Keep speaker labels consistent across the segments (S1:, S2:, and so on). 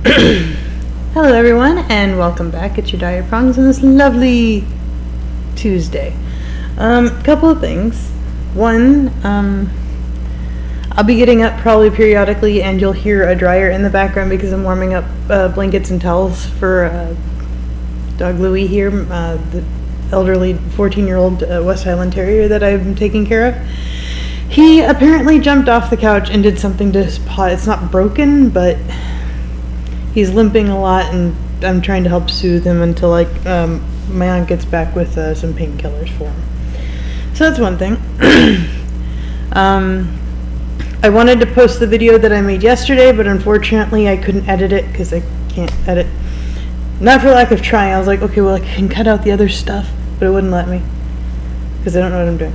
S1: Hello everyone, and welcome back. It's your Dire Prongs on this lovely Tuesday. Couple of things. One, I'll be getting up probably periodically, and you'll hear a dryer in the background because I'm warming up blankets and towels for dog Louie here, the elderly 14-year-old West Highland Terrier that I'm taking care of. He apparently jumped off the couch and did something to his paw. It's not broken, but he's limping a lot, and I'm trying to help soothe him until my aunt gets back with some painkillers for him. So that's one thing. I wanted to post the video that I made yesterday, but unfortunately I couldn't edit it because I can't edit. Not for lack of trying. I was like, okay, well, I can cut out the other stuff, but it wouldn't let me because I don't know what I'm doing.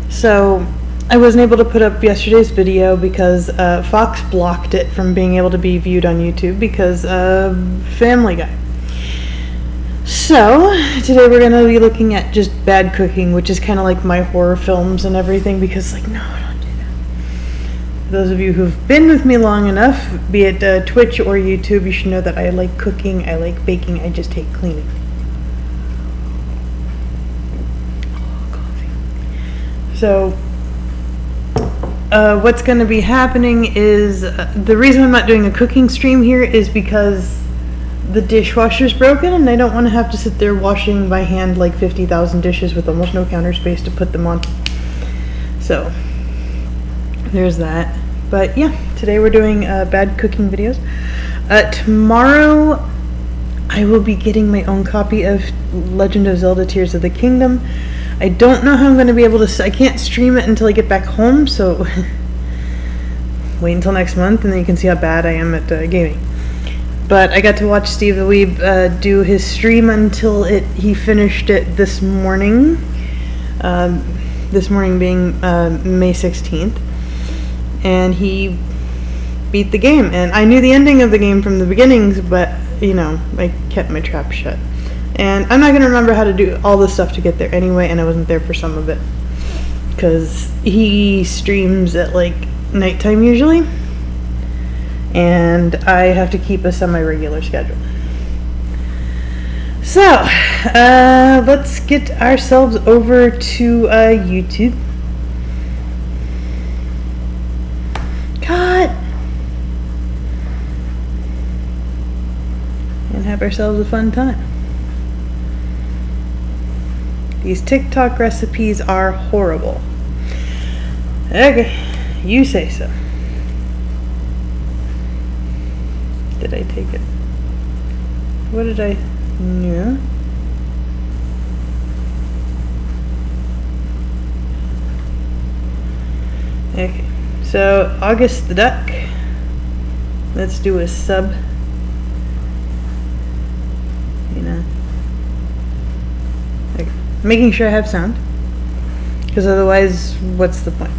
S1: So I wasn't able to put up yesterday's video because Fox blocked it from being able to be viewed on YouTube because of Family Guy. So today we're going to be looking at just bad cooking, which is kind of like my horror films and everything, because like, no, don't do that. For those of you who've been with me long enough, be it Twitch or YouTube, you should know that I like cooking, I like baking, I just hate cleaning. Oh, coffee. So what's going to be happening is, the reason I'm not doing a cooking stream here is because the dishwasher's broken and I don't want to have to sit there washing by hand like 50,000 dishes with almost no counter space to put them on. So there's that. But yeah, today we're doing bad cooking videos. Tomorrow I will be getting my own copy of Legend of Zelda Tears of the Kingdom. I don't know how I'm going to be able to, I can't stream it until I get back home, so wait until next month and then you can see how bad I am at gaming. But I got to watch Steve the Weeb do his stream until he finished it this morning. This morning being May 16th. And he beat the game. And I knew the ending of the game from the beginnings, but, you know, I kept my trap shut. And I'm not going to remember how to do all this stuff to get there anyway, and I wasn't there for some of it. Because he streams at, like, nighttime usually. And I have to keep a semi-regular schedule. So, let's get ourselves over to YouTube. Cut! And have ourselves a fun time. These TikTok recipes are horrible. Okay, you say so. Did I take it? What did I... Yeah. Okay, so August the Duck. Let's do a sub. You know. Okay. Making sure I have sound. Because otherwise, what's the point?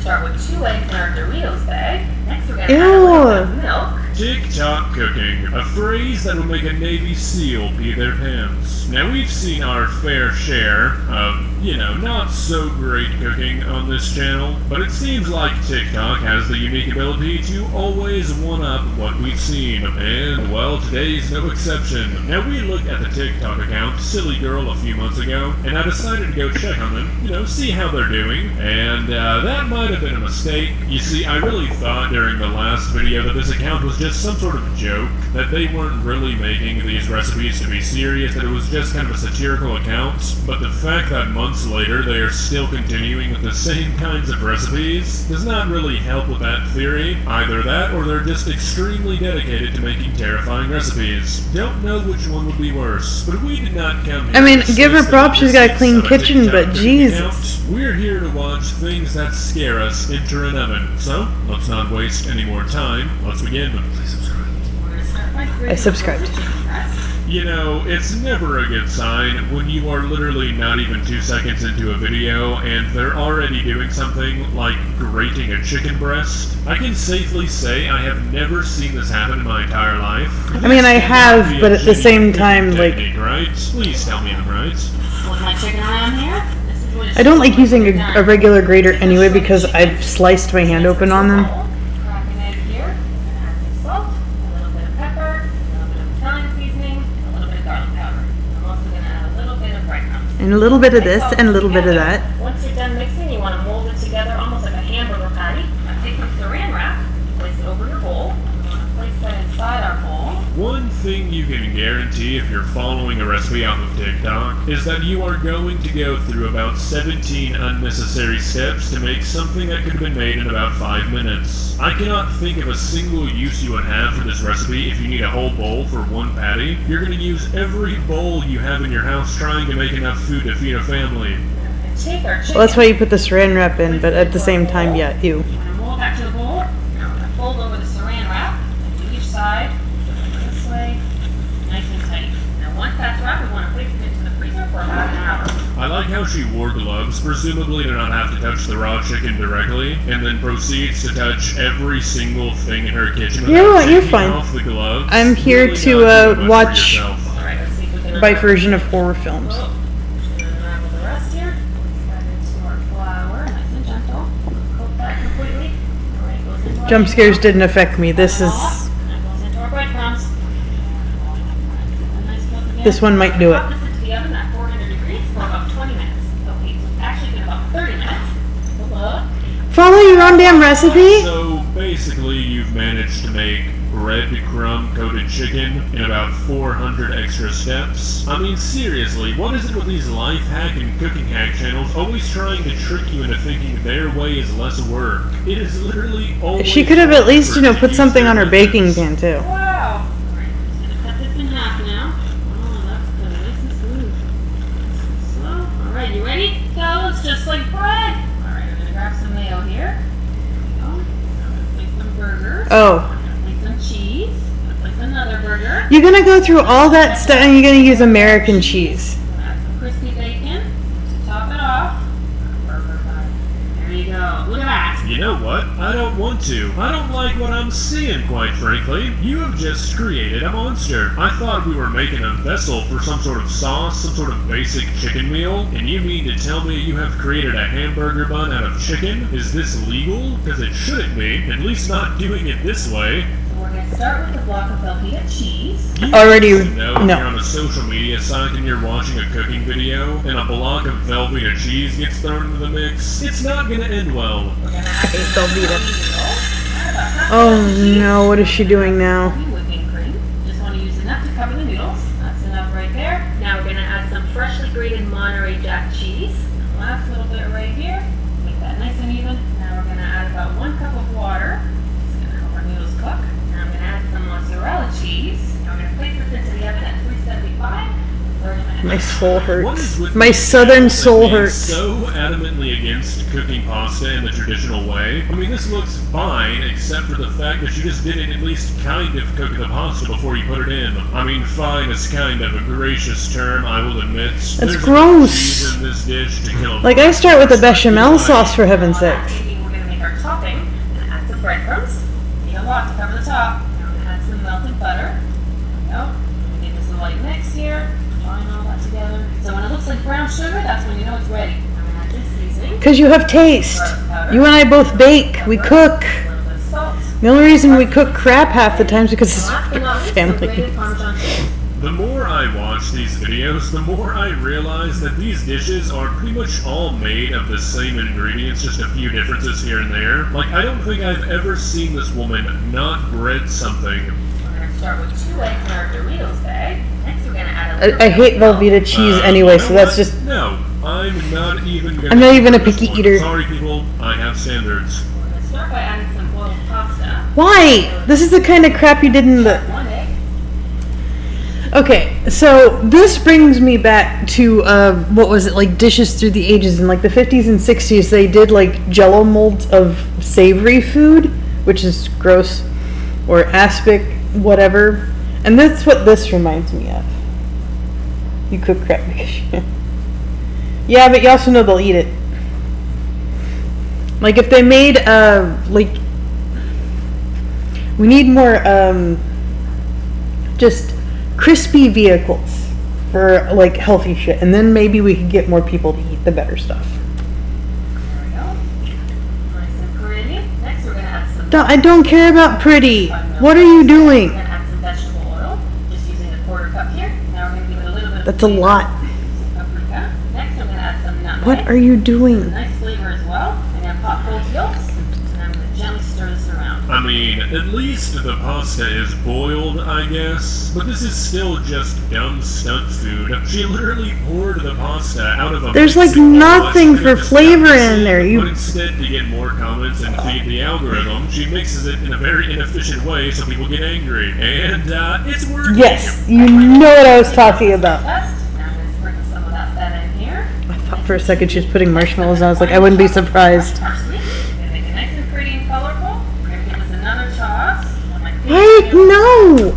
S2: Start with 2 eggs in our Doritos bag. Next we're going to add a little bit of milk.
S3: TikTok cooking, a phrase that will make a Navy SEAL pee their pants. Now we've seen our fair share of, you know, not so great cooking on this channel, but it seems like TikTok has the unique ability to always one-up what we've seen, and, well, today's no exception. Now we looked at the TikTok account, Silly Girl, a few months ago, and I decided to go check on them, you know, see how they're doing, and that might have been a mistake. You see, I really thought during the last video that this account was just some sort of joke, that they weren't really making these recipes to be serious, that it was just kind of a satirical account, but the fact that months later they are still continuing with the same kinds of recipes does not really help with that theory. Either that, or they're just extremely dedicated to making terrifying recipes. Don't know which one would be worse, but we did not come here.
S1: I mean, give her props, she's got a clean kitchen, but Jesus.
S3: We're here to watch things that scare us enter an oven. So, let's not waste any more time. Let's begin. Please subscribe.
S1: I subscribed.
S3: You know, it's never a good sign when you are literally not even 2 seconds into a video and they're already doing something like grating a chicken breast. I can safely say I have never seen this happen in my entire life.
S1: I mean, I have, but at the same time, like...
S3: Right? Please tell me I'm right.
S2: Want my chicken around here? This is
S1: I don't like using a regular grater anyway because I've sliced my hand open on them.
S2: Crack an egg here. Add some salt, a little bit of pepper, a little bit of Italian seasoning, a little bit of garlic powder. I'm also going to add a little bit of breadcrumbs.
S1: And a little bit of this and a little bit of that.
S2: Once you're done mixing, you want to mold it together almost like a hamburger patty. Now take some saran wrap, place it over your bowl. You want to place that inside our bowl.
S3: One thing you can guarantee if you're following a recipe off of TikTok is that you are going to go through about 17 unnecessary steps to make something that could have been made in about 5 minutes. I cannot think of a single use you would have for this recipe if you need a whole bowl for one patty. You're going to use every bowl you have in your house trying to make enough food to feed a family.
S2: And take our chicken.
S1: Well, that's why you put the saran wrap in, but at the same time, yeah, ew.
S2: You want to mold that to the bowl. Now we're going to fold over the saran wrap and do each side. This way, nice and tight. Now once that's wrapped, we want to place it into the freezer for about an hour.
S3: I like how she wore gloves, presumably to not have to touch the raw chicken directly, and then proceeds to touch every single thing in her kitchen without
S1: You're
S3: taking
S1: fine.
S3: off the gloves.
S1: I'm here
S3: Really
S1: to,
S3: not doing much for
S1: watch
S3: yourself.
S2: All right, let's see if we can
S1: Bite version of horror films.
S2: Oh, and then unravel the rest here. Place that into our flour, nice and gentle. Coat that completely. All right, goes into our
S1: Jump scares didn't affect me. This is...
S2: And goes into our breadcrumbs. A nice coat again.
S1: This one might do it.
S2: Pop this into the oven at 400 degrees for about 20 minutes. Okay, so it's actually been about 30 minutes. Take a look.
S1: Follow your own damn recipe?
S3: So basically, you've managed to make breadcrumb coated chicken in about 400 extra steps. I mean, seriously, what is it with these life hack and cooking hack channels always trying to trick you into thinking their way is less work? It is literally always.
S1: She could have at least, you know,
S3: effort to
S1: put
S3: use
S1: something
S3: their
S1: on her
S3: methods.
S1: baking pan too.
S2: Wow. All right, I'm just gonna cut this in half now. Oh, that's good. Nice and smooth. Nice and slow. All right, you ready? Go. It's just like bread. All right, I'm gonna grab some mayo here. There we go. I'm gonna place some burgers.
S1: Oh.
S2: I'm gonna place some cheese. I'm gonna place another burger.
S1: You're gonna go through all that stuff and you're gonna use American cheese.
S2: I'm gonna add some crispy bacon to top it off. Burger bun. There you go. Look at that.
S3: You know what? I don't want to. I don't like what I'm seeing, quite frankly. You have just created a monster. I thought we were making a vessel for some sort of sauce, some sort of basic chicken meal, and you mean to tell me you have created a hamburger bun out of chicken? Is this legal? Because it shouldn't be, at least not doing it this way.
S2: So we're gonna start with the block of Velveeta cheese.
S3: You
S1: Already-
S3: should know if
S1: no.
S3: you're on a social media site and you're watching a cooking video, and a block of Velveeta cheese gets thrown into the mix, it's not gonna end well.
S2: We're gonna add
S1: hate
S2: some
S1: Velveeta. Oh no, what is she doing now?
S2: whipping cream. Just want to use enough to cover the noodles. That's enough right there. Now we're gonna add some freshly grated Monterey Jack cheese. The last little bit right here. Make that nice and even. Now we're gonna add about 1 cup of water. It's gonna help our noodles cook. Now I'm gonna add some mozzarella cheese. Now we're gonna place this into the oven at 375. 30 minutes.
S1: My soul
S3: What
S1: hurts.
S3: is with
S1: My
S3: these
S1: southern
S3: channels that
S1: soul
S3: being
S1: hurts.
S3: so adamantly against cooking pasta in the traditional way? I mean, this looks fine, except for the fact that you just didn't at least kind of cook the pasta before you put it in. I mean, fine is kind of a gracious term, I will admit. There's enough
S1: gross.
S3: cheese in this dish to kill a
S1: Like, I start with the bechamel sauce, for heaven's
S2: While that's
S1: sakes.
S2: heating, we're gonna make our topping. We're gonna add some breadcrumbs. Need a lot to cover the top. Now I'm gonna add some melted butter. There we go. Give this a light mix here. Join all that together. So when it looks like brown sugar, that's when you know it's ready. I'm gonna add this seasoning.
S1: Because you have taste. You and I both bake. We cook.
S2: A little bit of salt.
S1: The only reason we cook crap half the time is because it's
S2: And last but not least, some
S1: family.
S2: grated Parmesan cheese.
S3: The more I watch these videos, the more I realize that these dishes are pretty much all made of the same ingredients, just a few differences here and there. Like, I don't think I've ever seen this woman not bread something.
S2: We're gonna start with 2 eggs in our Doritos bag. Next, we're gonna add a little
S1: I
S2: bit
S1: hate
S2: of milk.
S1: Velveeta cheese
S3: You
S1: anyway,
S3: know
S1: so that's
S3: what?
S1: just...
S3: No, I'm not even gonna...
S1: I'm not even a
S3: do this
S1: picky
S3: one.
S1: eater.
S3: Sorry, people, I have standards.
S2: We're gonna start by adding some boiled pasta.
S1: Why? This is the kind of crap you did in the...
S2: 1 egg.
S1: Okay, so this brings me back to, what was it, like dishes through the ages. In like the 50s and 60s, they did like jello molds of savory food, which is gross, or aspic, whatever. And that's what this reminds me of. You cook crap because you... Yeah, but you also know they'll eat it. Like if they made, like... We need more, just crispy vehicles for like healthy shit, and then maybe we could get more people to eat the better stuff.
S2: There we go. Nice and pretty. Next we're gonna add some.
S1: I don't care about pretty. What are you doing?
S2: We're gonna add some vegetable oil. Just using a quarter cup here. Now we're gonna give it a little bit of
S1: That's a
S2: flavor.
S1: lot.
S2: Some paprika. Next I'm gonna add some nutmeg.
S1: What are you doing?
S2: Nice flavor as well. I'm gonna pop both yolks, and I'm gonna gently stir this around.
S3: I mean, at least the pasta is boiled, I guess, but this is still just dumb stunt food. She literally poured the pasta out of a
S1: There's like
S3: mixing bowl
S1: nothing
S3: and
S1: for
S3: just
S1: flavor
S3: dumped
S1: in
S3: it.
S1: there.
S3: But instead, to get more comments and feed the algorithm, she mixes it in a very inefficient way so people get angry. And, it's working.
S1: Yes, you know what I was talking about.
S2: Test. Now I'm gonna sprinkle some of that feta in here.
S1: I thought for a second she was putting marshmallows and I was like, I wouldn't be surprised.
S2: Parsley. Gonna make it nice and pretty and colorful. We're gonna give this another toss. On my
S1: Wait,
S2: favorite
S1: no!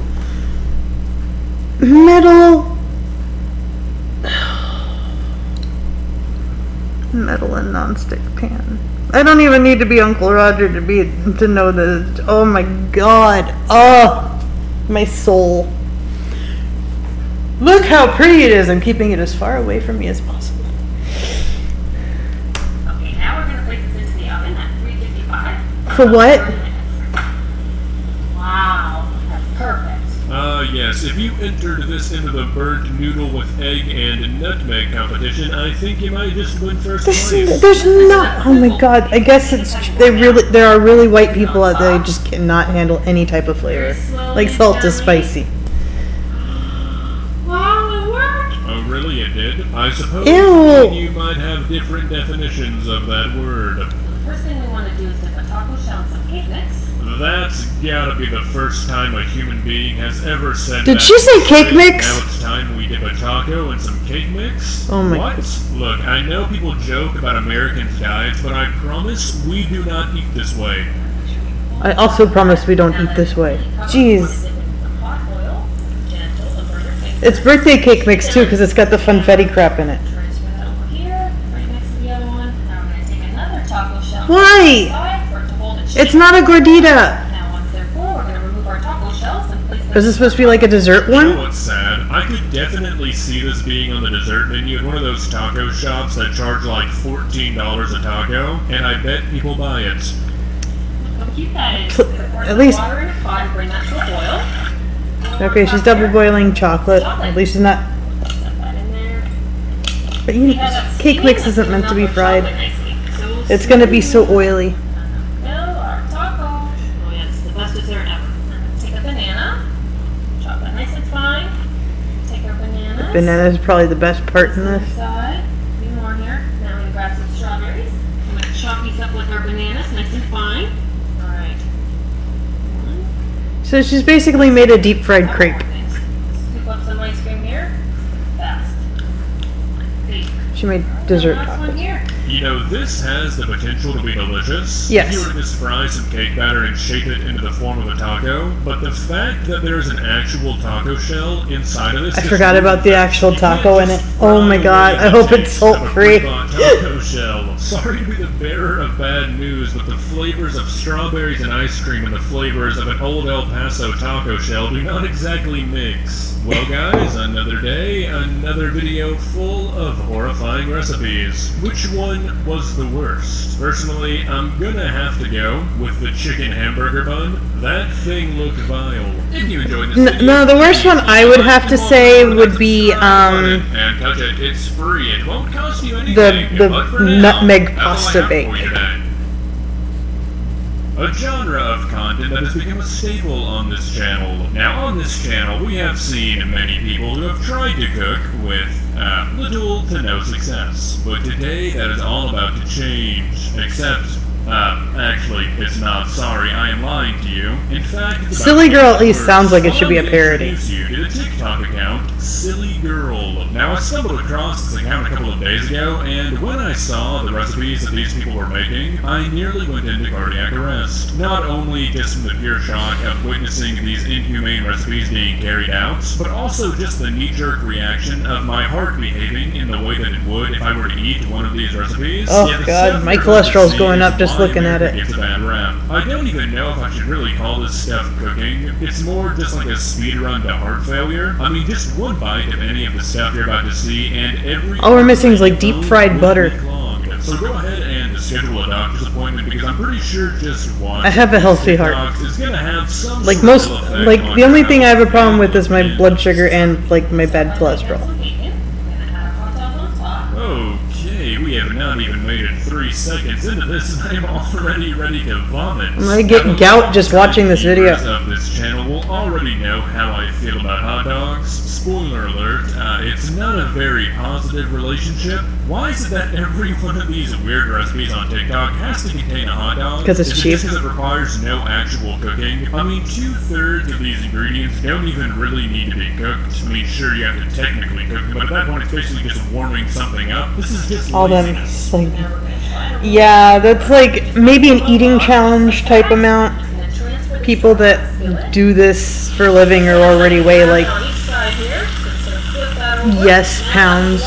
S1: Metal. Metal and nonstick pan. I don't even need to be Uncle Roger to know this. Oh my god. Oh, my soul. Look how pretty it is. I'm keeping it as far away from me as possible.
S2: Okay, now we're gonna place this into the oven at 355.
S1: For what?
S2: 30 minutes. Wow, that's perfect.
S3: Yes, if you entered this into the burnt noodle with egg and nutmeg competition, I think you might just win first place.
S1: There's not. Oh my god. I guess there are really white people out there who just cannot handle any type of flavor. Like salt is spicy.
S2: Wow, it worked!
S3: Oh, really? It did? I suppose
S1: Ew.
S3: you might have different definitions of that word.
S2: First thing we want to do is dip a taco shell in some cake mix.
S3: That's gotta be the first time a human being has ever said
S1: Did
S3: that.
S1: she say cake mix?
S3: Now it's time we dip a taco in some cake mix?
S1: Oh my
S3: What?
S1: goodness.
S3: Look, I know people joke about Americans' diets, but I promise we do not eat this way.
S1: I also promise we don't eat this way. Jeez. It's birthday cake mix too because it's got the funfetti crap in it.
S2: Transfer that over here, right next to the other one. Now we're going to take another taco shell.
S1: Why?
S2: Side for it to hold its
S1: It's
S2: shape.
S1: not a gordita.
S2: Now once they're full, we're going to remove our taco shells and place them.
S1: Is this supposed to be like a dessert
S3: You know
S1: one?
S3: what's sad? I could definitely see this being on the dessert menu at one of those taco shops that charge like $14 a taco, and I bet people buy it.
S2: How cute that is.
S1: At least-
S2: Water in a pot and bring that to a boil.
S1: Okay, she's double boiling chocolate. At least she's not.
S2: Set that in there.
S1: But you, cake mix isn't meant to be fried. It's gonna be so oily.
S2: Fill our taco. Oh yeah, it's the best dessert ever. Take a banana, chop it nice and fine. Take our bananas.
S1: Banana is probably the best part in this.
S2: Side. A few more here. Now I'm gonna grab some strawberries. I'm gonna chop these up with our bananas, nice and fine. All right.
S1: So she's basically made a deep fried crepe.
S2: Scoop up some ice cream here. Fast. Okay.
S1: She made dessert
S2: Last one
S1: tacos.
S2: here.
S3: You know, this has the potential to be delicious.
S1: Yes.
S3: If you were to just fry some cake batter and shape it into the form of a taco, but the fact that there's an actual taco shell inside of this...
S1: I
S3: just
S1: forgot about the
S3: means
S1: actual
S3: you can't
S1: taco in
S3: just
S1: it. Oh my
S3: fry
S1: god,
S3: away
S1: I hope
S3: the
S1: it's
S3: taste of a
S1: salt-free.
S3: pre-bought taco shell. Sorry to be the bearer of bad news, but the flavors of strawberries and ice cream and the flavors of an old El Paso taco shell do not exactly mix. Well guys, another day, another video full of horrifying recipes. Which one was the worst? Personally, I'm gonna have to go with the chicken hamburger bun. That thing looked vile. If you enjoyed this video,
S1: No, the worst one I would have to say would be,
S3: and touch it. It's free. It won't cost you anything.
S1: the
S3: But for now,
S1: nutmeg
S3: that's all I
S1: pasta
S3: have
S1: bake.
S3: for you today. A genre of content that has become a staple on this channel. Now, on this channel, we have seen many people who have tried to cook with little to no success. But today, that is all about to change. Except, actually, it's not. Sorry, I am lying to you. In fact, it's about
S1: Silly
S3: to
S1: Girl
S3: get
S1: at least
S3: worse.
S1: sounds like it should be a
S3: I'll
S1: parody.
S3: introduce you to the TikTok account, Silly Girl. Now, I stumbled across this account a couple of days ago, and when I saw the recipes that these people were making, I nearly went into cardiac arrest. Not only just from the pure shock of witnessing these inhumane recipes being carried out, but also just the knee-jerk reaction of my heart behaving in the way that it would if I were to eat one of these recipes.
S1: Oh,
S3: Yeah, the
S1: God,
S3: stuff
S1: my
S3: you're about to
S1: cholesterol's
S3: see
S1: going
S3: is
S1: up just
S3: why
S1: looking at
S3: America
S1: it.
S3: gets a bad rap. I don't even know if I should really call this stuff cooking. It's more just like a speedrun to heart failure. I mean, just one bite of any of the stuff you're you're about to see, and every
S1: All we're missing is, like, deep fried
S3: will
S1: butter.
S3: be clogged. So go ahead and schedule a doctor's appointment because I'm pretty sure just one
S1: I have a healthy heart.
S3: is gonna have some
S1: Like
S3: sort
S1: most,
S3: of effect
S1: like
S3: on
S1: the
S3: your
S1: only thing I have a
S3: health
S1: problem with is my
S3: and
S1: blood sugar and like my bad cholesterol.
S3: Okay, we have not even made it 3 seconds into this, and I'm already ready to vomit.
S1: I'm gonna get gout just watching this video.
S3: Viewers of this channel will already know how I feel about hot dogs. Spoiler alert, it's not a very positive relationship. Why is it that every one of these weird recipes on TikTok has to contain a hot dog?
S1: 'Cause it's
S3: Is it
S1: cheap.
S3: just 'cause it requires no actual cooking? I mean, 2/3 of these ingredients don't even really need to be cooked. I mean, sure, you have to technically cook them, but at that point, it's basically just warming something up. This is just
S1: All them,
S3: laziness.
S1: like, yeah, that's like maybe an eating challenge type amount. People that do this for a living are already way like, yes, pounds.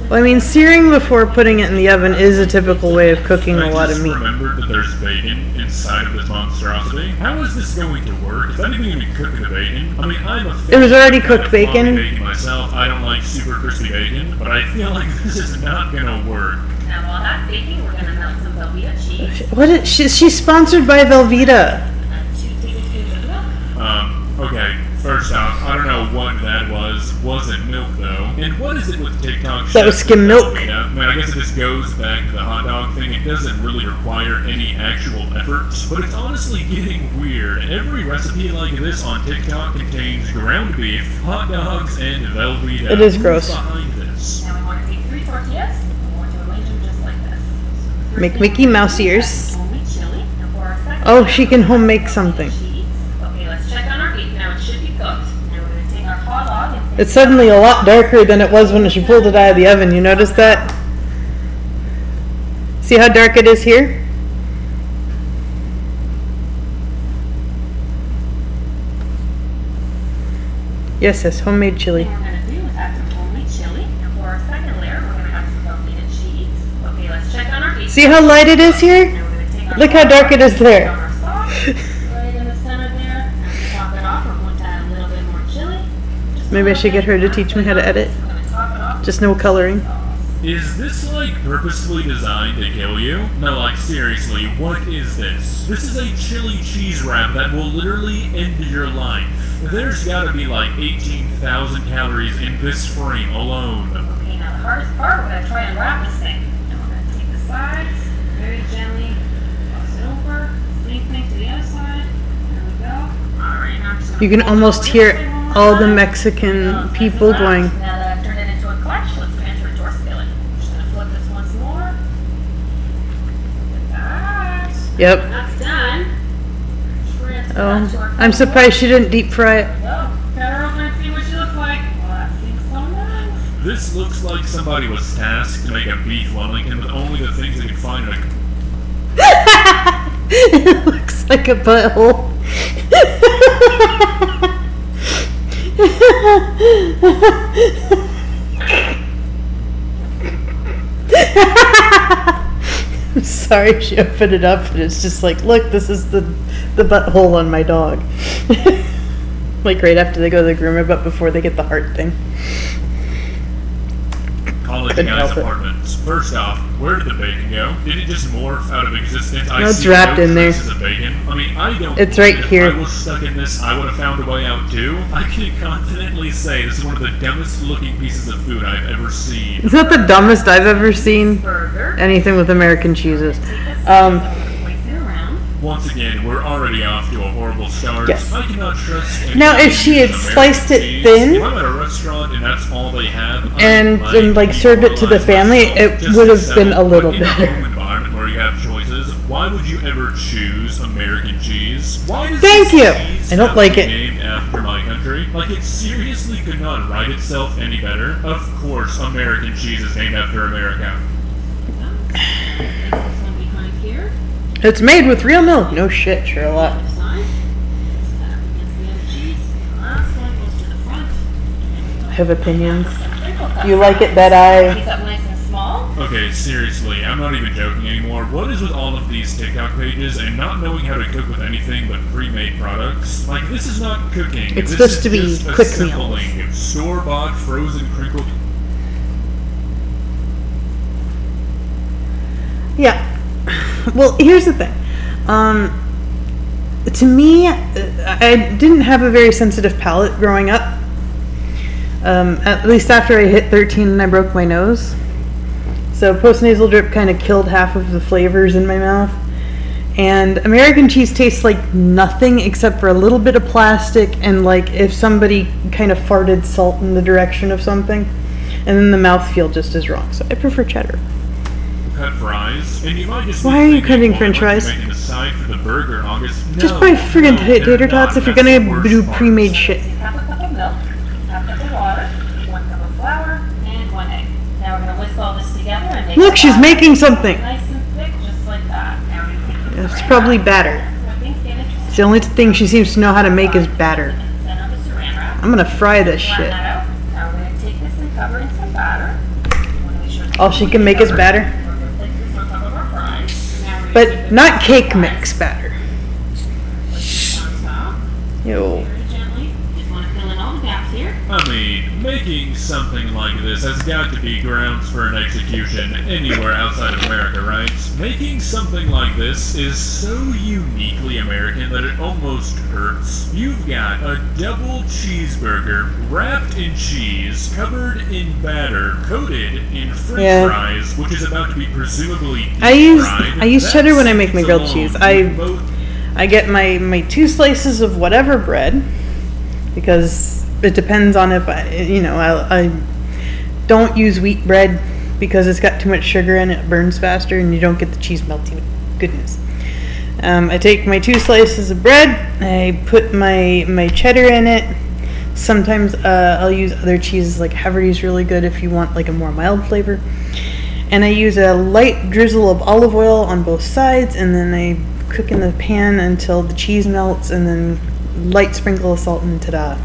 S1: Well, I mean, searing before putting it in the oven is a typical way of cooking a lot of meat.
S3: I just remembered that there's bacon inside of this monstrosity. How is this going to work? Is anything going to cook the bacon? I mean, I'm a
S1: It was already
S3: fan of
S1: cooked bacon.
S3: bacon myself. I don't like super crispy bacon, but I feel like this is not going to work.
S2: Now while that's baking, we're gonna melt some Velveeta cheese
S1: What is she's sponsored by Velveeta.
S2: and 2 tablespoons of milk.
S3: Okay, first off, I don't know what that was. Wasn't milk, though. And what is it with TikTok?
S1: That was
S3: chefs
S1: skim
S3: and
S1: milk.
S3: Velveeta? I mean, I guess it just goes back to the hot dog thing. It doesn't really require any actual effort, but it's honestly getting weird. Every recipe like this on TikTok contains ground beef, hot dogs, and Velveeta.
S1: It is
S3: Who's
S1: gross.
S3: behind this?
S2: Now we want to take 3 tortillas and we want to arrange them just like this. First
S1: Make
S2: thing
S1: Mickey
S2: we're gonna
S1: Mouse
S2: do is
S1: ears.
S2: add homemade chili, and for our second
S1: Oh,
S2: layer,
S1: she can
S2: we're
S1: home
S2: gonna
S1: make
S2: add
S1: something.
S2: cheese. Okay, let's check on our beef. Now it should be cooked. Now we're going to take our hot dog and
S1: It's suddenly a lot darker than it was when she pulled it out of the oven. You notice that? See how dark it is here? Yes, yes, homemade chili.
S2: What we're going to do is add some homemade chili, and for our second layer, we're going to add some Velveeta cheese. Okay, let's check on our beef.
S1: See how light it is here?
S2: Now we're going to take our
S1: Look how dark it is
S2: put
S1: there.
S2: on our sauce, right in the center there. And to top it off, we're going to add a little bit more chili. Just a
S1: Maybe I
S2: little
S1: should get
S2: bit.
S1: her to teach me how to edit.
S2: We're going to top it off
S1: Just no coloring.
S2: with sauce.
S3: Is this like purposefully designed to kill you? No, like seriously, what is this? This is a chili cheese wrap that will literally end your life. There's gotta be like 18,000 calories in this frame alone.
S2: Okay, now the hardest part, we're going to try and wrap this thing. And we're going to take the sides, very gently cross it over. Same thing to the other side. There we go. Alright, now I'm just gonna
S1: You can
S2: fold it
S1: almost
S2: over
S1: hear
S2: this way one more
S1: all the
S2: time.
S1: Mexican
S2: Nice
S1: people
S2: and
S1: going,
S2: wrapped. Now that I've turned it into a clutch, let's transfer it to our skillet. I'm just going to flip this once more. Look at that.
S1: yep.
S2: When that's done, transfer that to
S1: Oh,
S2: our
S1: I'm
S2: cutting
S1: surprised she didn't deep fry it.
S2: board. Go. Cut her open and see what she looks like. Well, that seems so nice.
S3: This looks like somebody was tasked to make a beef Wellington with only the things they could find in a...
S1: It looks like a butthole. I'm sorry she opened it up and it's just like, look, this is the butthole on my dog. Like right after they go to the groomer, but before they get the heart thing.
S3: college
S1: Couldn't
S3: guys'
S1: help it.
S3: apartments. First off, where did the bacon go? Did it just morph out of existence? I
S1: No, it's
S3: see
S1: wrapped
S3: no
S1: in there.
S3: traces of bacon. I mean, I don't.
S1: It's right
S3: if
S1: here.
S3: I was stuck in this, I would have found a way out too. I can confidently say this is one of the dumbest looking pieces of food I've ever seen.
S1: Is that the dumbest I've ever seen?
S2: Burger.
S1: Anything with American cheeses.
S2: Place it around.
S3: Once again, we're already off to a horrible start.
S1: Yes.
S3: I cannot trust anyone
S1: Now, if
S3: who
S1: she
S3: uses
S1: had
S3: American
S1: sliced it
S3: cheese.
S1: thin
S3: If I'm at a restaurant and that's all they have,
S1: and
S3: I
S1: then, like,
S3: might
S1: served it to the
S3: demoralize
S1: family,
S3: myself
S1: it
S3: just
S1: would
S3: to
S1: have been
S3: settle.
S1: a little
S3: But in
S1: better.
S3: a home environment where you have choices, why would you ever choose American cheese? Why does
S1: Thank
S3: this
S1: you.
S3: cheese
S1: I don't
S3: have
S1: like
S3: to be
S1: it.
S3: named after my country? Like, it seriously could not write itself any better. Of course, American cheese is named after America.
S2: This one behind here.
S1: It's made with real milk. No shit, Sherlock.
S2: Other side. Stand up against the other cheese. The last one goes to the front.
S1: I have opinions.
S2: Some crinkle cut.
S1: You like it that I...
S2: Piece up nice and small.
S3: Okay, seriously, I'm not even joking anymore. What is with all of these TikTok pages and not knowing how to cook with anything but pre-made products? Like, this is not cooking.
S1: It's
S3: This
S1: supposed to be
S3: is just
S1: quick
S3: assembling store-bought frozen crinkled.
S1: Yeah. Well, here's the thing. To me, I didn't have a very sensitive palate growing up. At least after I hit 13 and I broke my nose. So post-nasal drip kind of killed half of the flavors in my mouth. And American cheese tastes like nothing except for a little bit of plastic and like if somebody kind of farted salt in the direction of something. And then the mouthfeel just is wrong. So I prefer cheddar.
S3: Cut fries, and you might just
S1: Why are you cutting French fries?
S3: Making a side for the burger, August.
S1: Just
S3: No,
S1: buy friggin'
S3: no, they're
S1: tater tots
S3: not.
S1: if you're
S3: That's
S1: gonna
S3: the worst
S1: do
S3: part.
S1: pre-made shit.
S2: Half a cup of milk, half a cup of water, 1 cup of flour, and 1 egg. Now we're going to whisk all this together and make
S1: Look, she's
S2: batter.
S1: making something.
S2: Nice and thick, just like that. Now we're going to
S1: It's probably batter. It's the only thing she seems to know how to make is batter.
S2: Then on the saran wrap.
S1: I'm gonna fry this
S2: Flatten
S1: shit.
S2: that out. Now we're going to take this and cover in some batter.
S1: All she can make is batter.
S2: We're going to place this on top of our fries. Now we're gonna take
S1: But
S2: this
S1: not
S2: on
S1: cake
S2: fries.
S1: mix batter.
S2: Place this on top.
S1: Ew.
S2: Very gently. Just want to fill in all the gaps here.
S3: I mean, making something like this has got to be grounds for an execution anywhere outside of America, right? Making something like this is so uniquely American that it almost hurts. You've got a double cheeseburger wrapped in cheese, covered in batter, coated in French
S1: Yeah.
S3: fries, which is about to be presumably
S1: I use
S3: deep-fried.
S1: cheddar when I
S3: That
S1: make my
S3: seems
S1: grilled
S3: alone
S1: cheese.
S3: would both
S1: I get my 2 slices of whatever bread because it depends on if I don't use wheat bread because it's got too much sugar in it, it burns faster and you don't get the cheese melting goodness. I take my 2 slices of bread, I put my cheddar in it. Sometimes I'll use other cheeses, like Havarti's really good if you want like a more mild flavor. And I use a light drizzle of olive oil on both sides, and then I cook in the pan until the cheese melts, and then light sprinkle of salt, and ta-da.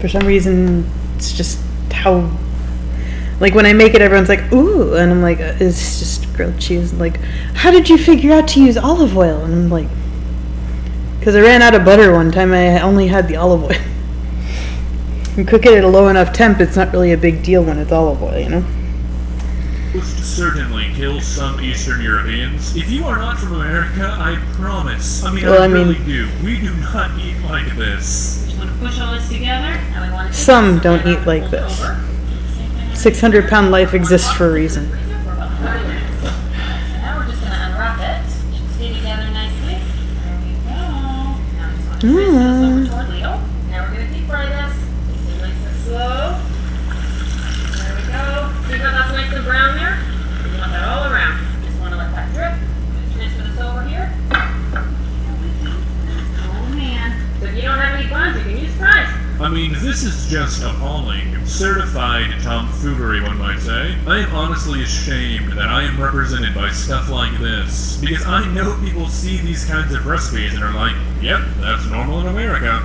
S1: For some reason, it's just how, like when I make it, everyone's like, ooh, and I'm like, it's just grilled cheese. Like, how did you figure out to use olive oil? And I'm like, because I ran out of butter one time, I only had the olive oil. You cook it at a low enough temp, it's not really a big deal when it's olive oil, you know?
S3: most certainly kill some Eastern Europeans. If you are not from America, I promise. I mean,
S1: Well,
S3: I
S1: I mean-
S3: really do. We do not eat like this.
S2: We just want to push all this together, and we want to
S1: Some don't eat like this. 600-pound life exists for a reason.
S2: So now we're just going to unwrap it. Should stay together nicely. There we go. Now we just want to twist this over toward Leo. Now we're going to deep fry this. Just do nice and slow. There we go. See how that's nice and brown there? We want that all around. Just want to let that drip. Transfer this over here. Oh man. So if you don't have any buns, you can use fries.
S3: I mean, this is just appalling. Certified tomfoolery, one might say. I am honestly ashamed that I am represented by stuff like this, because I know people see these kinds of recipes and are like, yep, that's normal in America.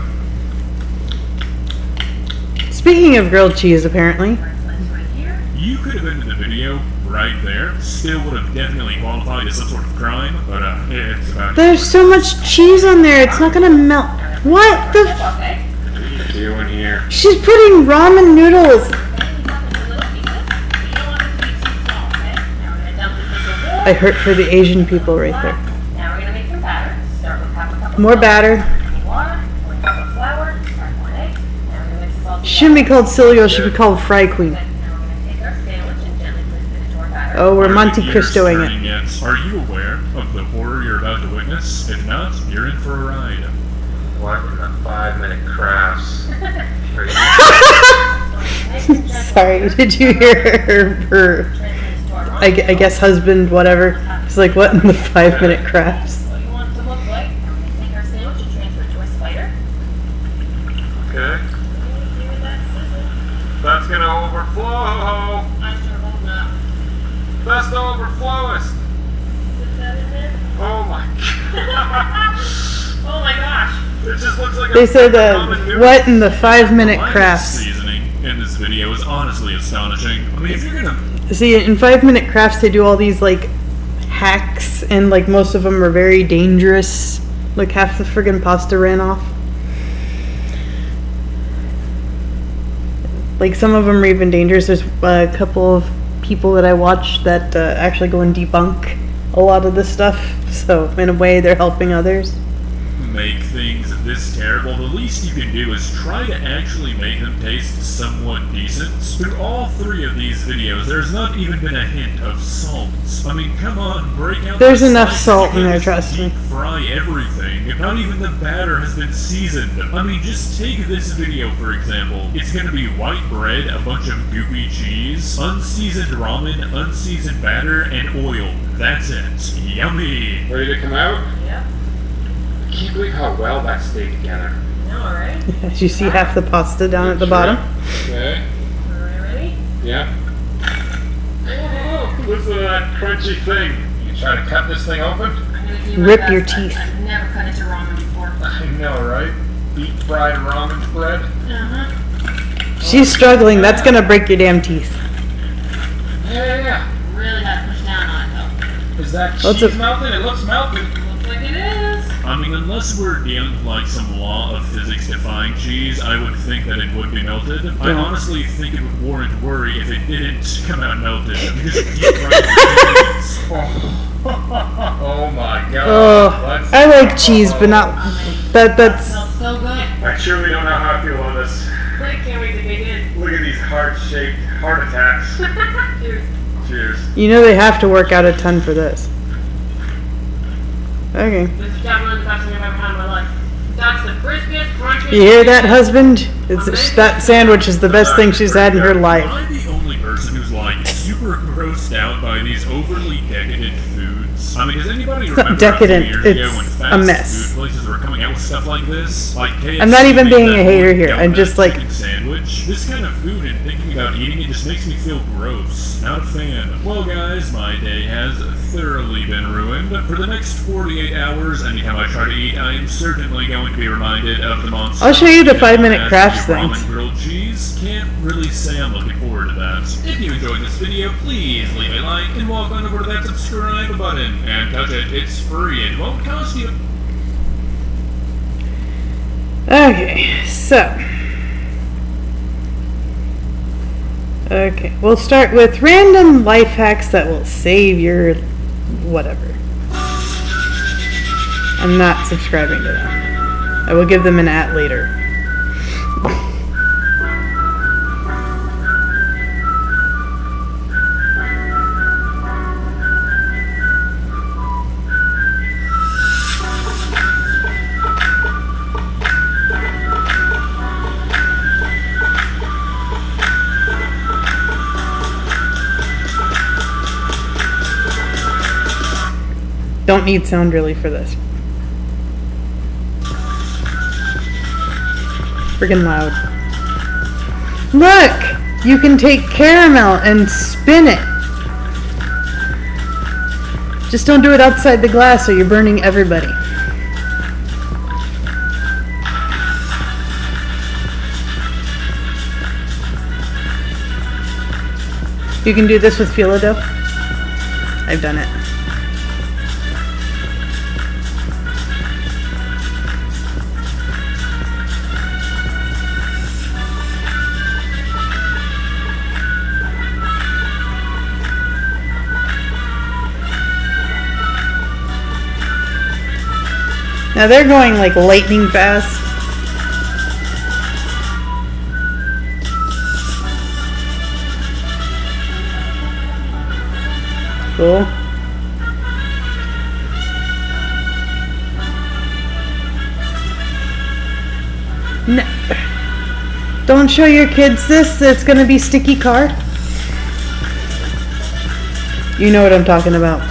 S1: Speaking of grilled cheese, apparently.
S2: Right here.
S3: You could have ended the video right there. Still would have definitely qualified as some sort of crime, but it's about...
S1: There's so much cheese on there, it's not gonna melt. What the f-
S2: Okay.
S3: What are you doing here?
S1: She's putting ramen noodles. I hurt for the Asian people right there.
S2: Now we're gonna make some batter. Start with half a cup of
S1: More
S2: milk,
S1: batter.
S2: any water, 1 cup of flour, start 1 egg. Now we're gonna mix this all together.
S1: Shouldn't be called Cilio, it should be called Fry Queen.
S2: Now we're gonna take our sandwich and gently twist it into our batter.
S1: Oh, we're
S3: Are
S1: Monte
S3: your
S1: Cristoing
S3: ears
S1: it.
S3: turning yet? Are you aware of the horror you're about to witness? If not, you're in for a ride.
S4: What in the 5-minute crafts? Are you
S1: Sorry, did you hear her, I guess husband, whatever? He's like, what in the 5-minute crafts?
S2: What do you want it to look like? Now we're gonna take our sandwich and transfer it to a spider.
S4: okay?
S2: Here with that scissor.
S4: That's gonna overflow.
S2: I sure hope not.
S4: That's the overflowest.
S2: Put that in there.
S4: Oh my god.
S2: Oh my gosh.
S4: It just looks like
S1: They
S4: a
S1: said,
S4: ramen noodle.
S1: what in the 5-minute
S3: Minus
S1: crafts?
S3: seasoning in the this video is honestly astonishing. I mean, if you're gonna...
S1: See, in 5 Minute Crafts, they do all these, like, hacks, and, like, most of them are very dangerous. Like, half the friggin' pasta ran off. Like, some of them are even dangerous. There's a couple of people that I watch that actually go and debunk a lot of this stuff. So, in a way, they're helping others.
S3: Make things this terrible, the least you can do is try to actually make them taste somewhat decent. Through all 3 of these videos, there's not even been a hint of salt. I mean, come on, break out
S1: There's
S3: the
S1: enough
S3: spices,
S1: salt in
S3: you
S1: there,
S3: can't
S1: trust
S3: deep
S1: me.
S3: Fry everything. Not even the batter has been seasoned. I mean, just take this video for example. It's gonna be white bread, a bunch of goopy cheese, unseasoned ramen, unseasoned batter, and oil. That's it. Yummy!
S4: Ready to come out?
S2: Yep.
S4: I can't believe how well that stayed together.
S2: No, alright.
S1: As you see half the pasta down at the bottom.
S4: Okay.
S2: Alright, ready?
S4: Yeah. Oh, listen to that crunchy thing. You try to cut this thing open?
S2: I'm gonna do my
S1: Rip
S2: best.
S1: your teeth.
S2: I've never cut into ramen before.
S4: I know, right? Deep fried ramen bread.
S2: Uh-huh.
S1: She's struggling. That's gonna break your damn teeth.
S4: Yeah.
S2: Really have to push down on it though.
S4: Is that
S1: What's
S4: cheese
S1: it-
S4: melted? It looks melted.
S2: Looks like it is.
S3: I mean, unless we're dealing with like some law of physics-defying cheese, I would think that it would be melted. I honestly think it would warrant worry if it didn't come out melted. Because deep fried cheese.
S4: Oh my god.
S1: Oh, I like cheese, but not that's.
S2: Smells so good.
S4: I truly don't know how I feel on this.
S2: I can't wait to dig in.
S4: Look at these heart-shaped heart attacks.
S2: Cheers.
S4: Cheers.
S1: You know they have to work out a ton for this. Okay.
S2: This is definitely the best thing I've ever had in my life. That's the crispiest, crunchiest.
S1: You hear that, husband? That sandwich is the best thing she's had in her
S3: Am
S1: life.
S3: I the only person who's like super grossed out by these overly decadent foods? I mean, does anybody
S1: It's not
S3: remember
S1: decadent,
S3: a few years
S1: it's
S3: ago when
S1: a
S3: fast
S1: mess.
S3: food places were coming out with stuff like this? Like KFC
S1: I'm not even
S3: made
S1: being
S3: that
S1: a hater
S3: one
S1: here, I'm
S3: donut
S1: just like-
S3: chicken sandwich. This kind of food and thinking about eating it just makes me feel gross. Not a fan. Well, guys, my day has thoroughly been ruined. For the next 48 hours, anytime I try to eat, I am certainly going to be reminded of the monster.
S1: I'll show you the 5 Minute Crafts
S3: ramen
S1: things.
S3: grilled cheese. Can't really say I'm looking forward to that. If you enjoyed this video, please leave a like and walk on over to that subscribe button and touch it. It's free and won't cost you.
S1: Okay, so. Okay, we'll start with random life hacks that will save your whatever. I'm not subscribing to them. I will give them an @ later. Don't need sound really for this. Friggin' loud. Look! You can take caramel and spin it. Just don't do it outside the glass or you're burning everybody. You can do this with phyllo dough. I've done it. Now they're going like lightning fast. Cool. No. Don't show your kids this. It's gonna be sticky card. You know what I'm talking about.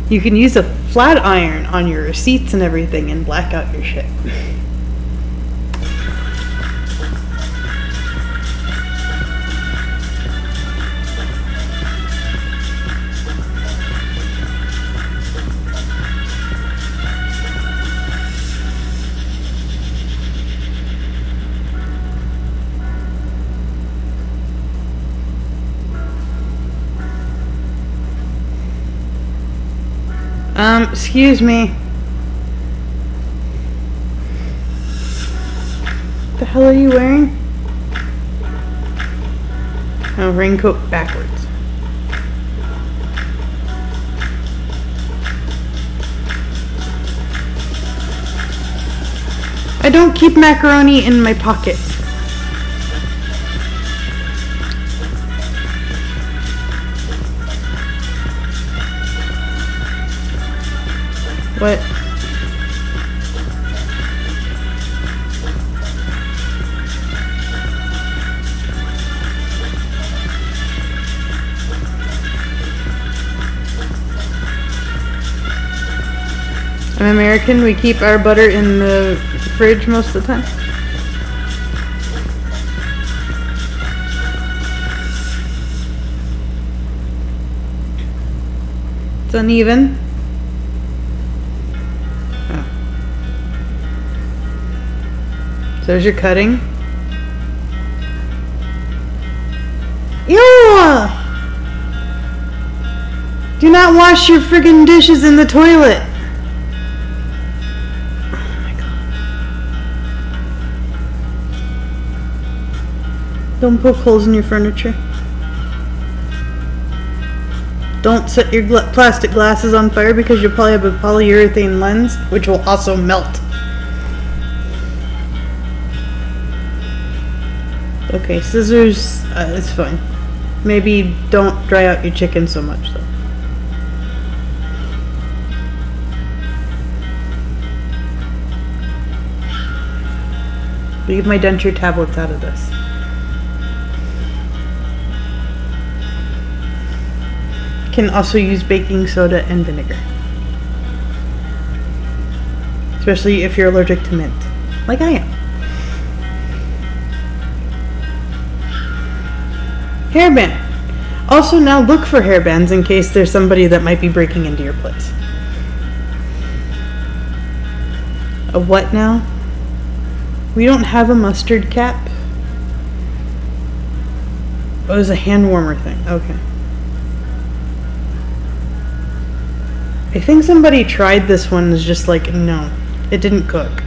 S1: You can use a flat iron on your receipts and everything and black out your shit. Excuse me. What the hell are you wearing? Oh, raincoat backwards. I don't keep macaroni in my pocket. What? I'm American, we keep our butter in the fridge most of the time. It's uneven. Oh. So there's your cutting. Ew! Do not wash your friggin' dishes in the toilet. Don't poke holes in your furniture. Don't set your plastic glasses on fire because you'll probably have a polyurethane lens, which will also melt. Okay, scissors, it's fine. Maybe don't dry out your chicken so much though. Leave my denture tablets out of this. Can also use baking soda and vinegar, especially if you're allergic to mint, like I am. Hairband. Also now look for hairbands in case there's somebody that might be breaking into your place. A what now? We don't have a mustard cap. Oh, it was a hand warmer thing. Okay. I think somebody tried this one and was just like, no, it didn't cook.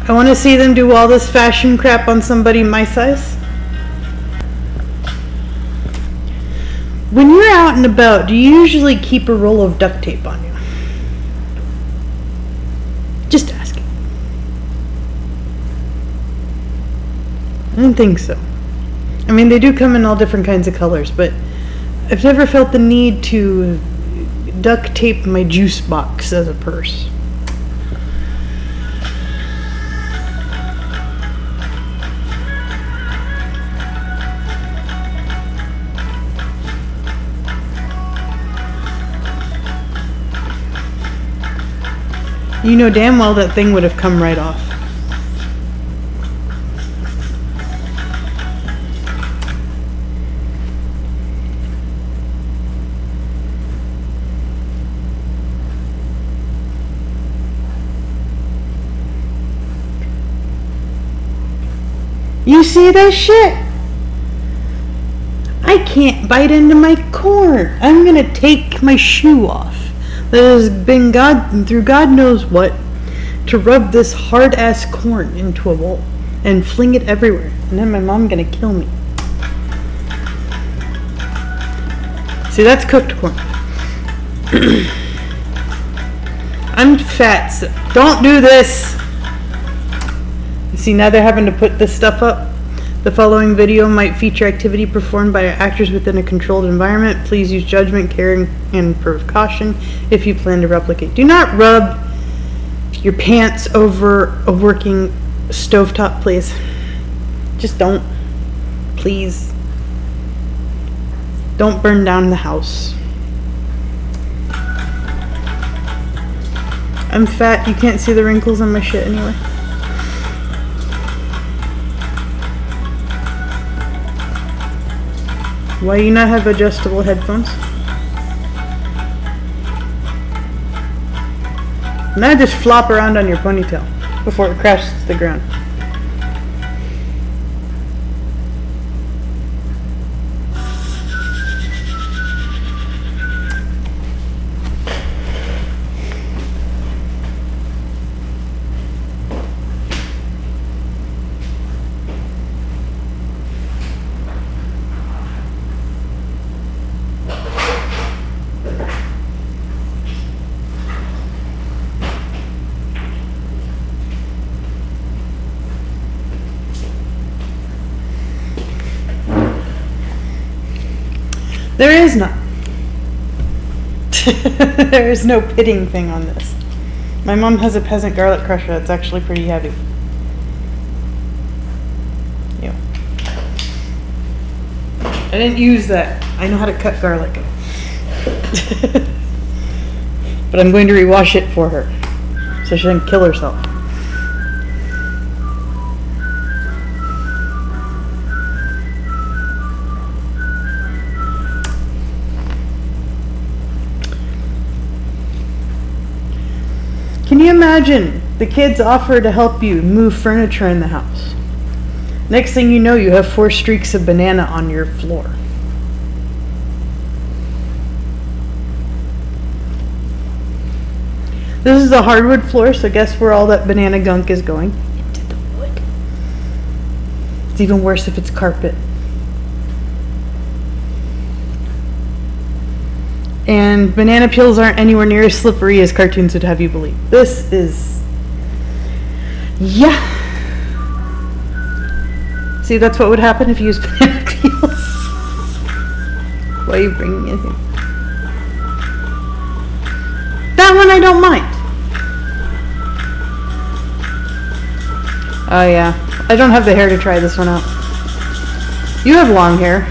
S1: I want to see them do all this fashion crap on somebody my size. When you're out and about, do you usually keep a roll of duct tape on you? Just asking. I don't think so. I mean, they do come in all different kinds of colors, but I've never felt the need to duct tape my juice box as a purse. You know damn well that thing would have come right off. You see that shit? I can't bite into my corn. I'm gonna take my shoe off. That has been through God knows what to rub this hard ass corn into a bowl and fling it everywhere. And then my mom gonna kill me. See, that's cooked corn. I'm fat, so don't do this. See, now they're having to put this stuff up. The following video might feature activity performed by actors within a controlled environment. Please use judgment, care, and precaution if you plan to replicate. Do not rub your pants over a working stovetop, please. Just don't. Please. Don't burn down the house. I'm fat. You can't see the wrinkles on my shit anyway. Why do you not have adjustable headphones? Now just flop around on your ponytail before it crashes to the ground. There is none. There is no pitting thing on this. My mom has a peasant garlic crusher that's actually pretty heavy. Ew. I didn't use that. I know how to cut garlic. But I'm going to rewash it for her, so she doesn't kill herself. Can you imagine the kids offer to help you move furniture in the house? Next thing you know, you have 4 streaks of banana on your floor. This is the hardwood floor, so guess where all that banana gunk is going? Into the wood. It's even worse if it's carpet. And banana peels aren't anywhere near as slippery as cartoons would have you believe. This is... yeah. See, that's what would happen if you used banana peels. Why are you bringing it here? That one I don't mind. Oh yeah. I don't have the hair to try this one out. You have long hair.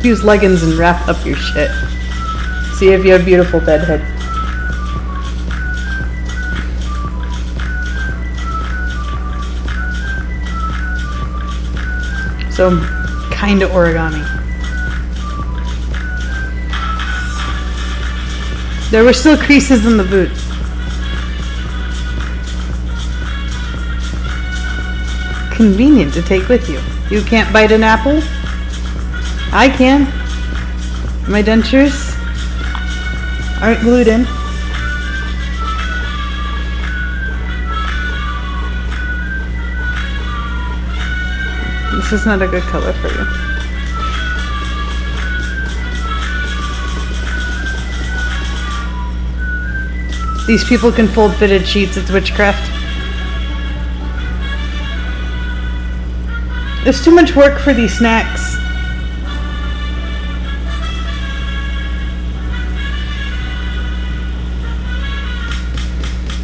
S1: Use leggings and wrap up your shit. See if you have beautiful bedhead. So, kinda origami. There were still creases in the boots. Convenient to take with you. You can't bite an apple? I can. My dentures aren't glued in. This is not a good color for you. These people can fold fitted sheets. It's witchcraft. There's too much work for these snacks.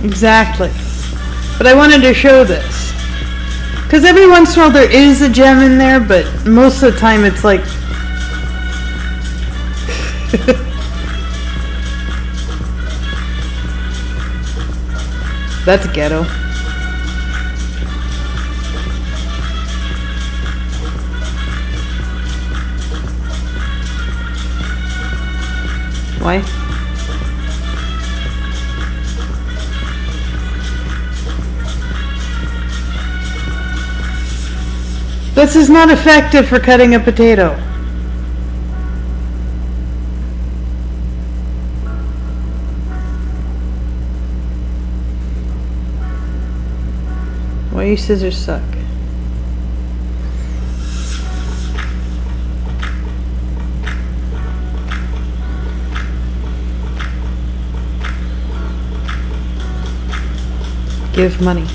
S1: Exactly. But I wanted to show this. Because every once in a while there is a gem in there, but most of the time it's like... That's ghetto. Why? This is not effective for cutting a potato. Why your scissors suck? Give money.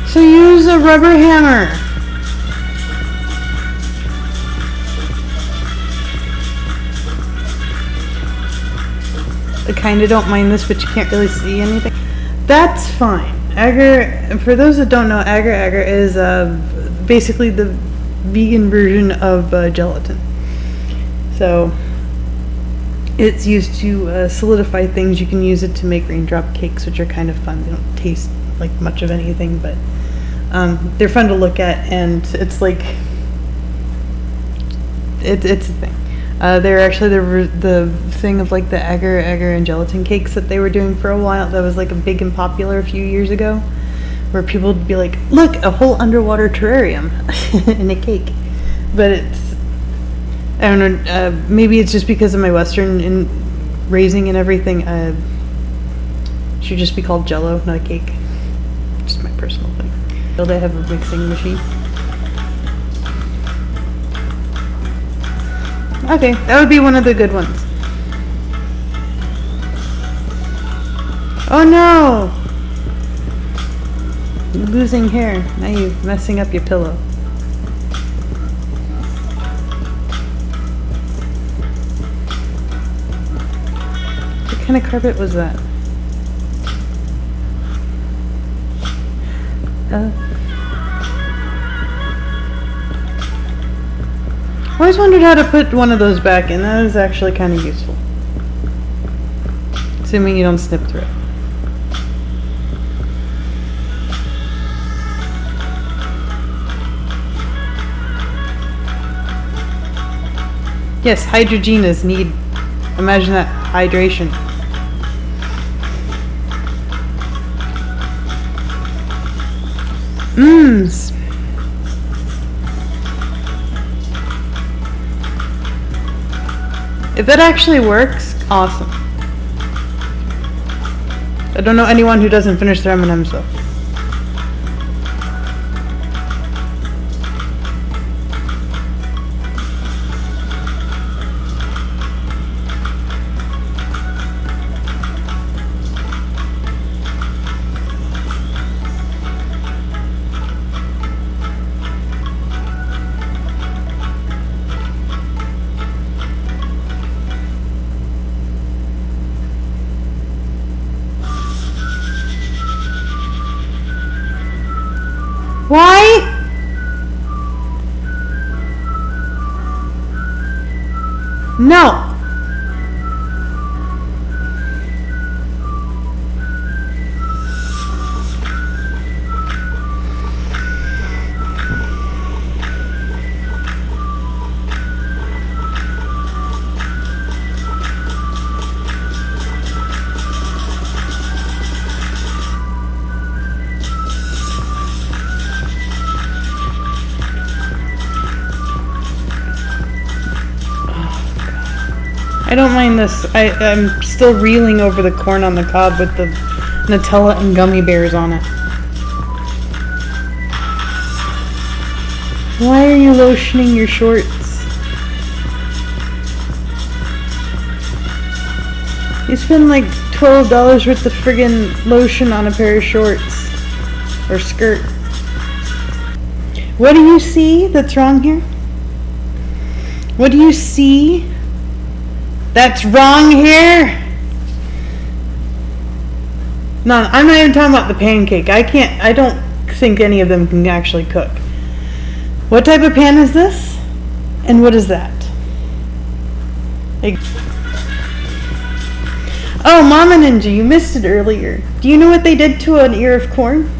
S1: So use a rubber hammer. I kinda don't mind this, but you can't really see anything. That's fine. Agar, for those that don't know, agar-agar is basically the vegan version of gelatin. So it's used to solidify things. You can use it to make raindrop cakes, which are kind of fun. They don't taste like much of anything, but they're fun to look at, and it's like it's a thing. They're actually the thing of like the agar-agar and gelatin cakes that they were doing for a while. That was like a big and popular a few years ago, where people would be like, "Look, a whole underwater terrarium in a cake." But it's, I don't know. Maybe it's just because of my Western in raising and everything. It should just be called Jello, not a cake. Just my personal thing. They have a mixing machine. Okay, that would be one of the good ones. Oh no! You're losing hair. Now you're messing up your pillow. What kind of carpet was that? I always wondered how to put one of those back in. That is actually kind of useful. Assuming you don't snip through it. Yes, Hydrogenas need, imagine that, hydration. Mms. If that actually works, awesome. I don't know anyone who doesn't finish their M&Ms though. Why? No. I don't mind this. I'm still reeling over the corn on the cob with the Nutella and gummy bears on it. Why are you lotioning your shorts? You spend like $12 worth of friggin' lotion on a pair of shorts. Or skirt. What do you see that's wrong here? What do you see that's wrong here? No, I'm not even talking about the pancake. I don't think any of them can actually cook. What type of pan is this? And what is that? Oh, Mama Ninja, you missed it earlier. Do you know what they did to an ear of corn?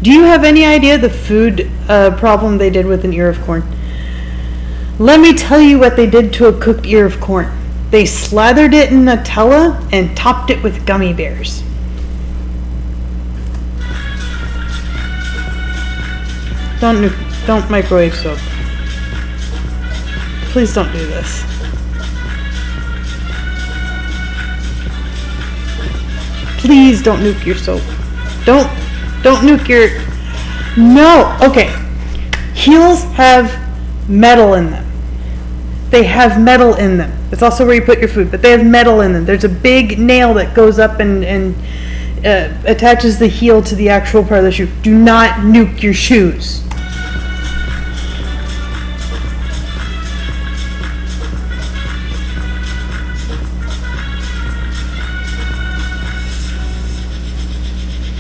S1: Do you have any idea the food problem they did with an ear of corn? Let me tell you what they did to a cooked ear of corn. They slathered it in Nutella and topped it with gummy bears. Don't microwave soap. Please don't do this. Please don't nuke your soap. Don't nuke your... No! Okay. Heels have metal in them. They have metal in them. It's also where you put your food, but they have metal in them. There's a big nail that goes up and attaches the heel to the actual part of the shoe. Do not nuke your shoes.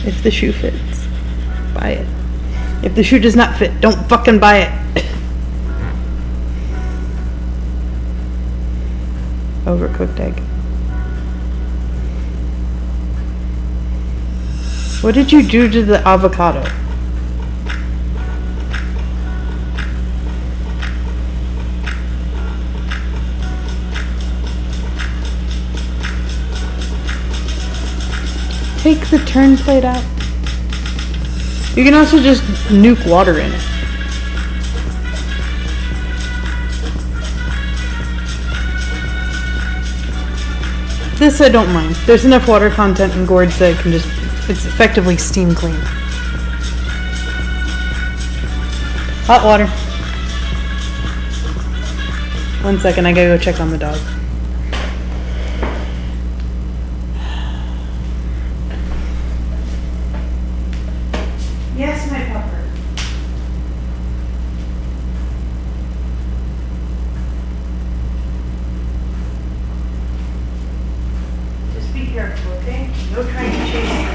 S1: If the shoe fits, buy it. If the shoe does not fit, don't fucking buy it. Overcooked egg. What did you do to the avocado? Take the turn plate out. You can also just nuke water in it. This I don't mind. There's enough water content in gourds that it can just, it's effectively steam clean. Hot water. 1 second, I gotta go check on the dog. Yes, my pupper. Just be careful, okay? No trying to chase them.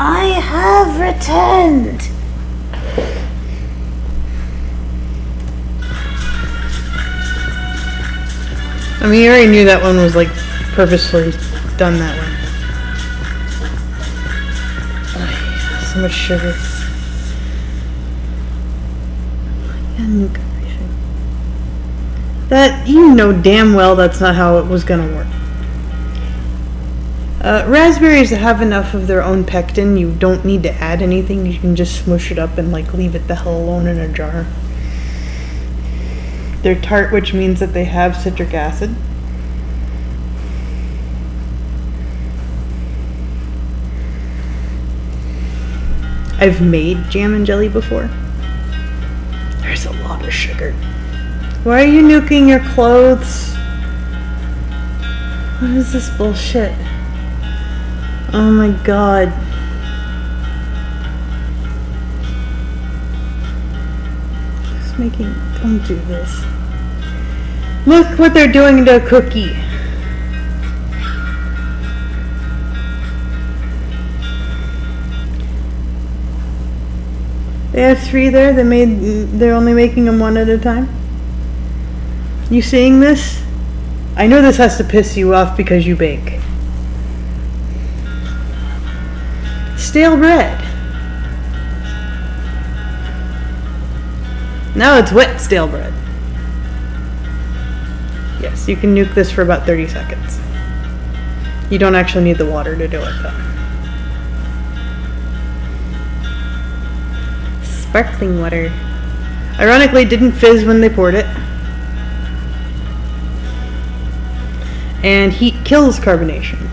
S1: I have returned. I mean, you already knew that one was like purposefully done that way. Oh, so much sugar. And that, you know damn well that's not how it was gonna work. Raspberries have enough of their own pectin. You don't need to add anything. You can just smush it up and like leave it the hell alone in a jar. They're tart, which means that they have citric acid. I've made jam and jelly before. There's a lot of sugar. Why are you nuking your clothes? What is this bullshit? Oh my god. Just making, don't do this. Look what they're doing to a cookie. They have 3 there. They're only making them 1 at a time. You seeing this? I know this has to piss you off because you bake. Stale bread. Now it's wet stale bread. Yes, you can nuke this for about 30 seconds. You don't actually need the water to do it though. Sparkling water. Ironically, it didn't fizz when they poured it. And heat kills carbonation.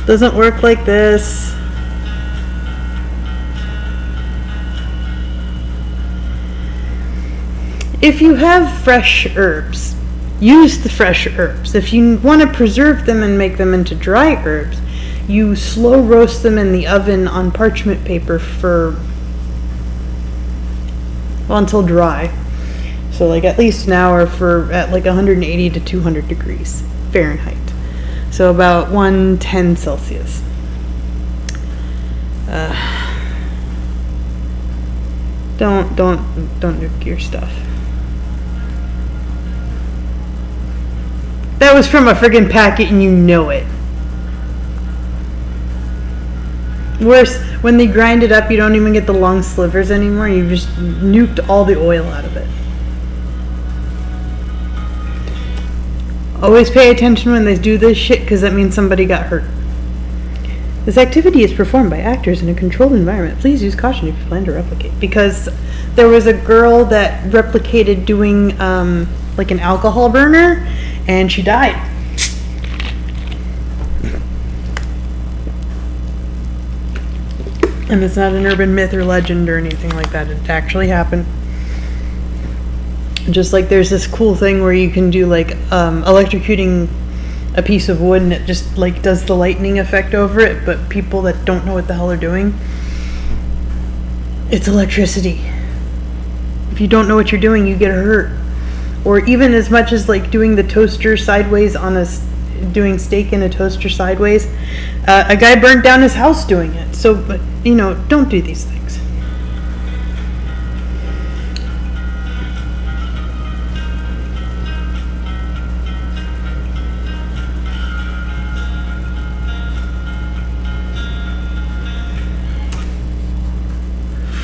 S1: Doesn't work like this. If you have fresh herbs, use the fresh herbs. If you want to preserve them and make them into dry herbs, you slow roast them in the oven on parchment paper for, well, until dry. So like at least an hour at like 180 to 200 degrees Fahrenheit. So about 110 Celsius. Don't nuke your stuff. That was from a friggin' packet and you know it. Worse, when they grind it up, you don't even get the long slivers anymore. You've just nuked all the oil out of it. Always pay attention when they do this shit, because that means somebody got hurt. This activity is performed by actors in a controlled environment. Please use caution if you plan to replicate. Because there was a girl that replicated doing like an alcohol burner, and she died. And it's not an urban myth or legend or anything like that. It actually happened. Just like there's this cool thing where you can do like electrocuting a piece of wood and it just like does the lightning effect over it, but people that don't know what the hell they're doing, it's electricity. If you don't know what you're doing, you get hurt. Or even as much as like doing the toaster sideways on doing steak in a toaster sideways. A guy burned down his house doing it. So, but you know, don't do these things.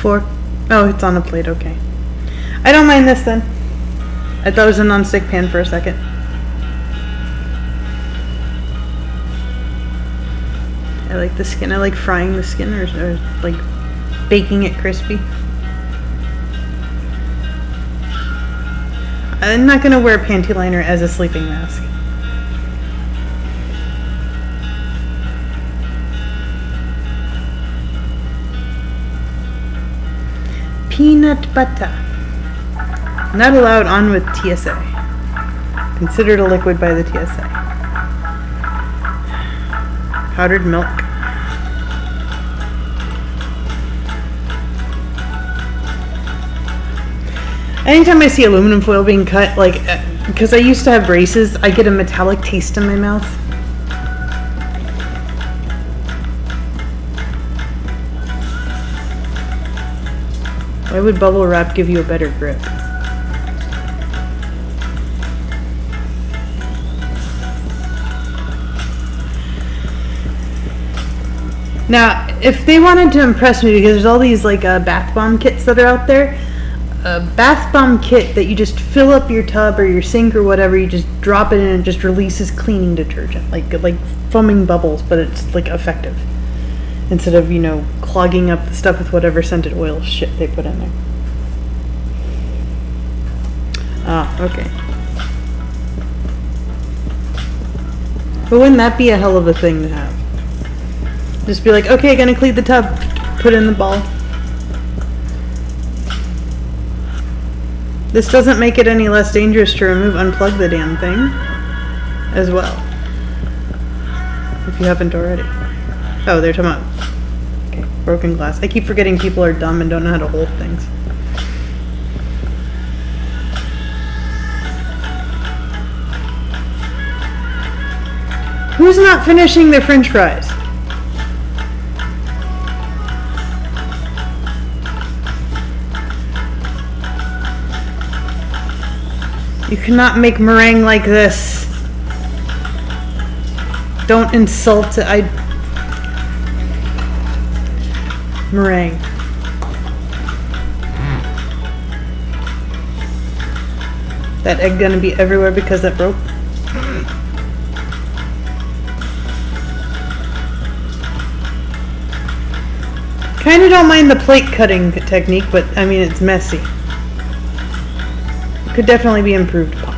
S1: Fork. Oh, it's on a plate. Okay. I don't mind this then. I thought it was a non-stick pan for a second. I like the skin. I like frying the skin or like baking it crispy. I'm not going to wear a panty liner as a sleeping mask. Peanut butter. Not allowed on with TSA. Considered a liquid by the TSA. Powdered milk. Anytime I see aluminum foil being cut, like, because I used to have braces, I get a metallic taste in my mouth. Why would bubble wrap give you a better grip? Now, if they wanted to impress me, because there's all these like bath bomb kits that are out there, a bath bomb kit that you just fill up your tub or your sink or whatever, you just drop it in and it just releases cleaning detergent, like foaming bubbles, but it's like effective. Instead of, you know, clogging up the stuff with whatever scented oil shit they put in there. Ah, okay. But wouldn't that be a hell of a thing to have? Just be like, okay, gonna clean the tub, put in the ball. This doesn't make it any less dangerous to remove, unplug the damn thing as well. If you haven't already. Oh, they're talking about, okay, broken glass. I keep forgetting people are dumb and don't know how to hold things. Who's not finishing their french fries? You cannot make meringue like this. Don't insult it. Meringue. That egg gonna be everywhere because that broke. Kinda don't mind the plate cutting technique, but I mean it's messy. Could definitely be improved upon.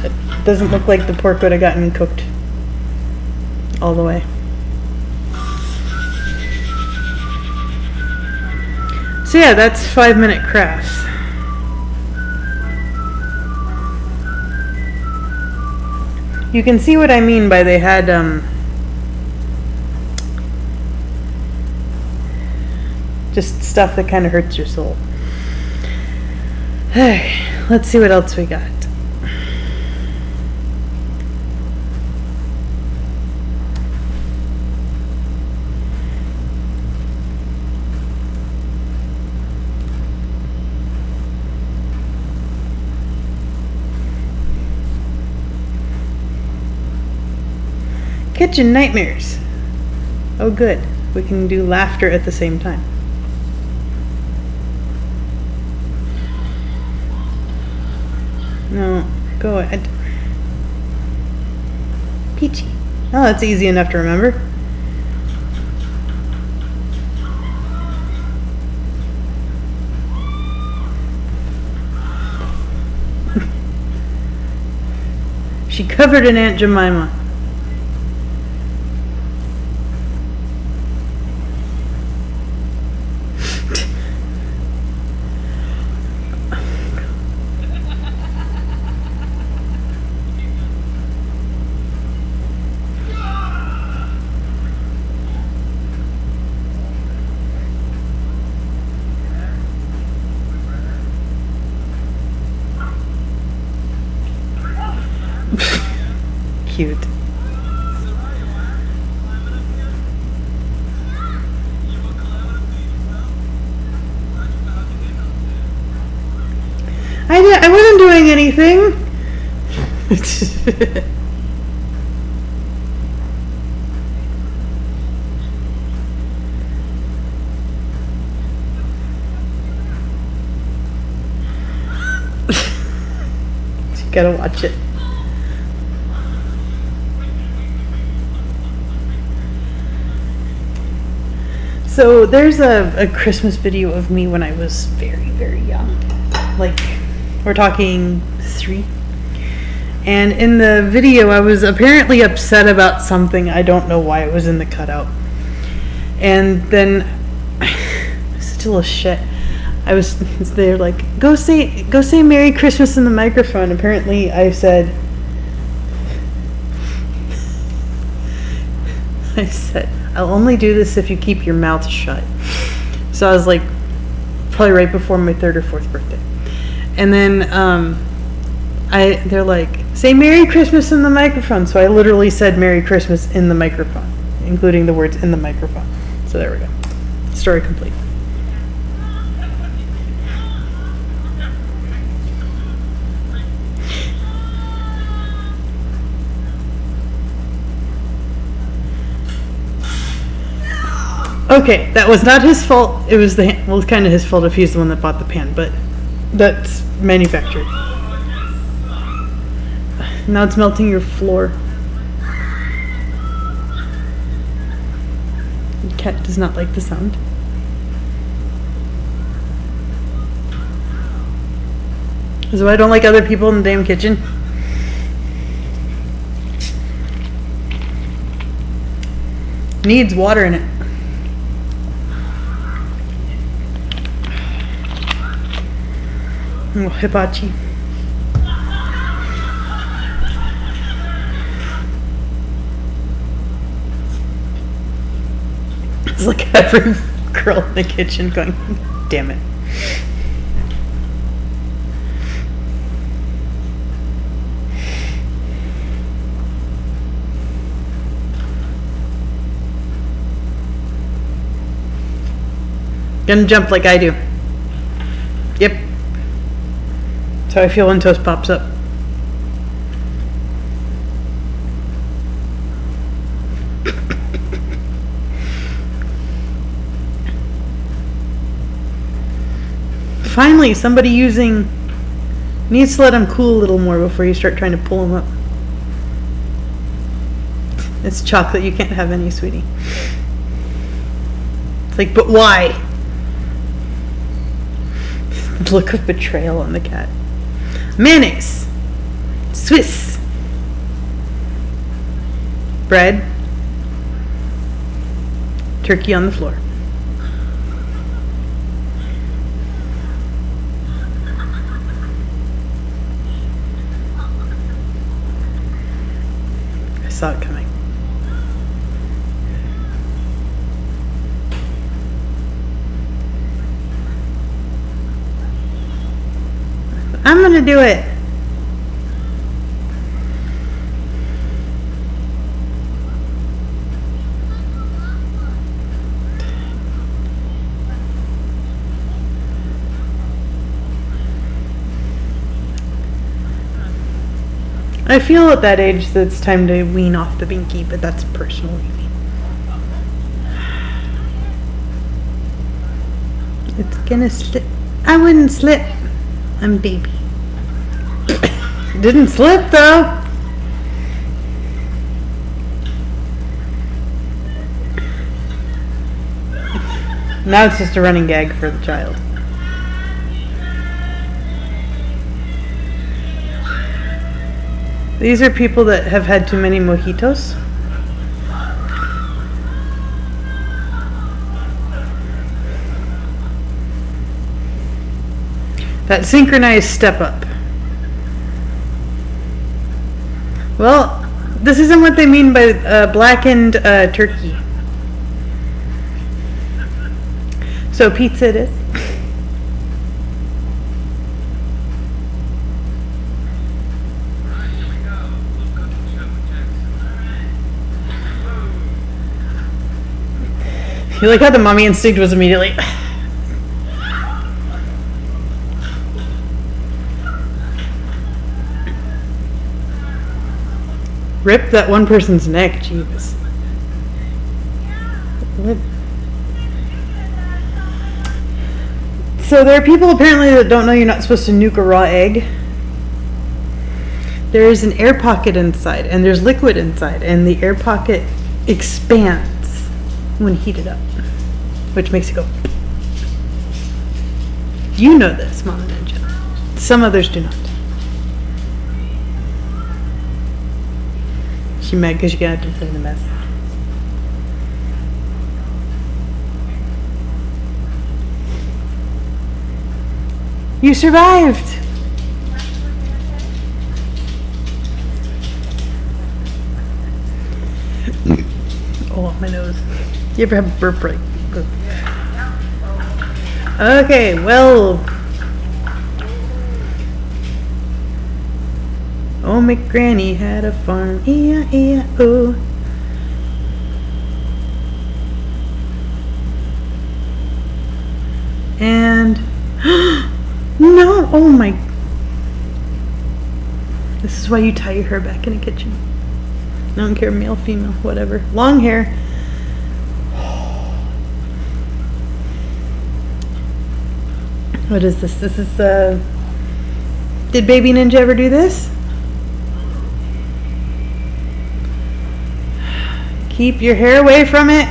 S1: It doesn't look like the pork would have gotten cooked all the way. So yeah, that's 5-minute crafts. You can see what I mean by they had just stuff that kind of hurts your soul. Let's see what else we got. Kitchen nightmares. Oh good, we can do laughter at the same time. No, go ahead. Peachy. Oh, that's easy enough to remember. She covered in Aunt Jemima. cute. I wasn't doing anything. You gotta watch it. So there's a Christmas video of me when I was very, very young. Like, we're talking 3. And in the video, I was apparently upset about something. I don't know why it was in the cutout. And then, such a little shit. I was there like, go say Merry Christmas in the microphone. Apparently, I said, I'll only do this if you keep your mouth shut. So I was like, probably right before my 3rd or 4th birthday. And then they're like, say Merry Christmas in the microphone. So I literally said Merry Christmas in the microphone, including the words in the microphone. So there we go. Story complete. Okay, that was not his fault. It was well, it's kind of his fault if he's the one that bought the pan, but that's manufactured. Now it's melting your floor. The cat does not like the sound. So I don't like other people in the damn kitchen. Needs water in it. Oh, hibachi. It's like every girl in the kitchen going, damn it. Gonna jump like I do. Yep. That's how I feel when toast pops up. Finally, somebody using... Needs to let them cool a little more before you start trying to pull them up. It's chocolate, you can't have any, sweetie. It's like, but why? The look of betrayal on the cat. Mayonnaise. Swiss. Bread. Turkey on the floor. I saw it coming. I'm gonna do it. I feel at that age that it's time to wean off the binky, but that's personal. It's gonna slip. I wouldn't slip. I'm baby. Didn't slip though. Now it's just a running gag for the child. These are people that have had too many mojitos. That synchronized step up. Well, this isn't what they mean by blackened turkey. So pizza it is. You like how the mommy instinct was immediately. Rip that one person's neck, jeez. What? So there are people apparently that don't know you're not supposed to nuke a raw egg. There is an air pocket inside, and there's liquid inside, and the air pocket expands when heated up, which makes it go. You know this, Mama Ninja. Some others do not. She mad because she got to clean the mess. You survived! Oh, my nose. You ever have a burp break? Okay, well. Oh, McGranny had a farm. E-I-E-I-O. And no, oh my. This is why you tie your hair back in a kitchen. I don't care, male, female, whatever. Long hair. What is this? This is did Baby Ninja ever do this? Keep your hair away from it.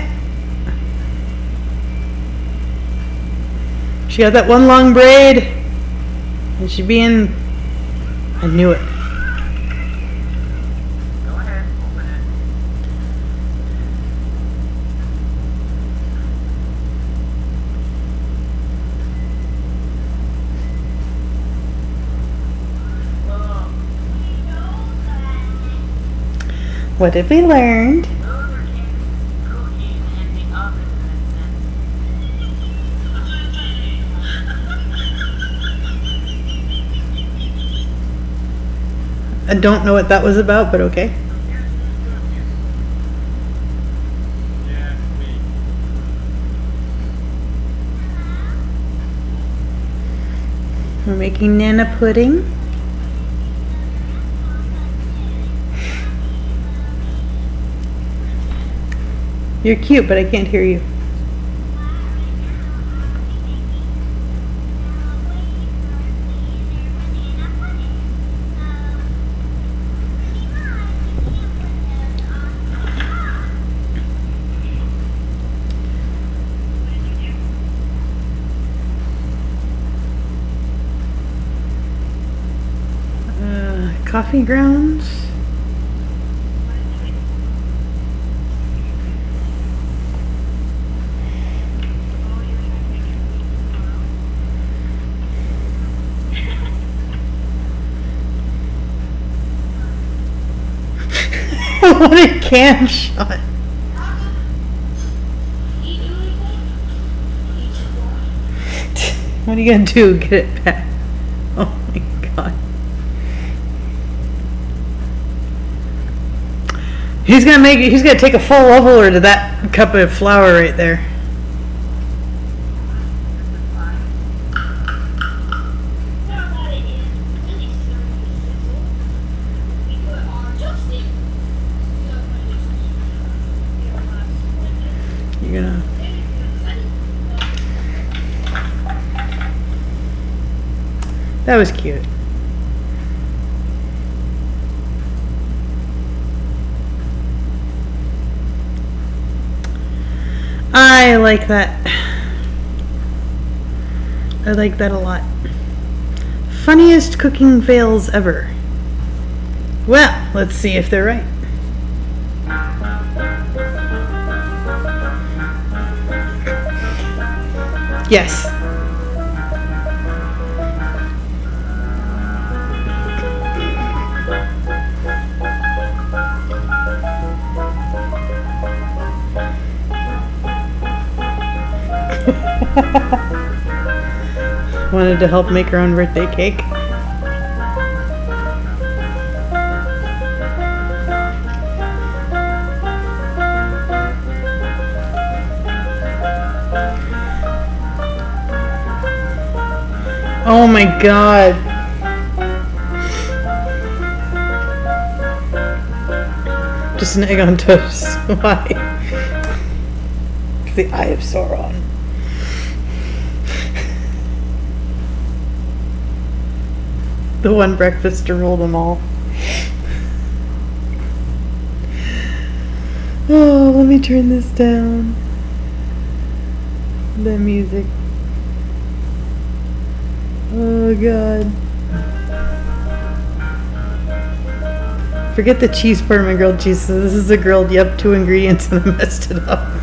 S1: She got that one long braid. And she being... I knew it.
S4: Go ahead, open it.
S1: What have we learned?
S2: Those are cooking in the oven,
S1: I don't know what that was about, but okay.
S4: Yeah, me.
S1: We're making Nana pudding. You're cute, but I can't hear you. Coffee grounds. What a cam shot. What are you gonna do? Get it back? Oh my god. He's gonna take a full leveler to that cup of flour right there. You're gonna... That was cute. I like that. I like that a lot. Funniest cooking fails ever. Well, let's see if they're right. Yes. Wanted to help make her own birthday cake. Oh my god. Just an egg on toast. Why? It's the Eye of Sauron. The one breakfast to rule them all. Oh, let me turn this down. The music. Oh god. Forget the cheese part of my grilled cheese. So this is a grilled, yep, 2 ingredients and I messed it up.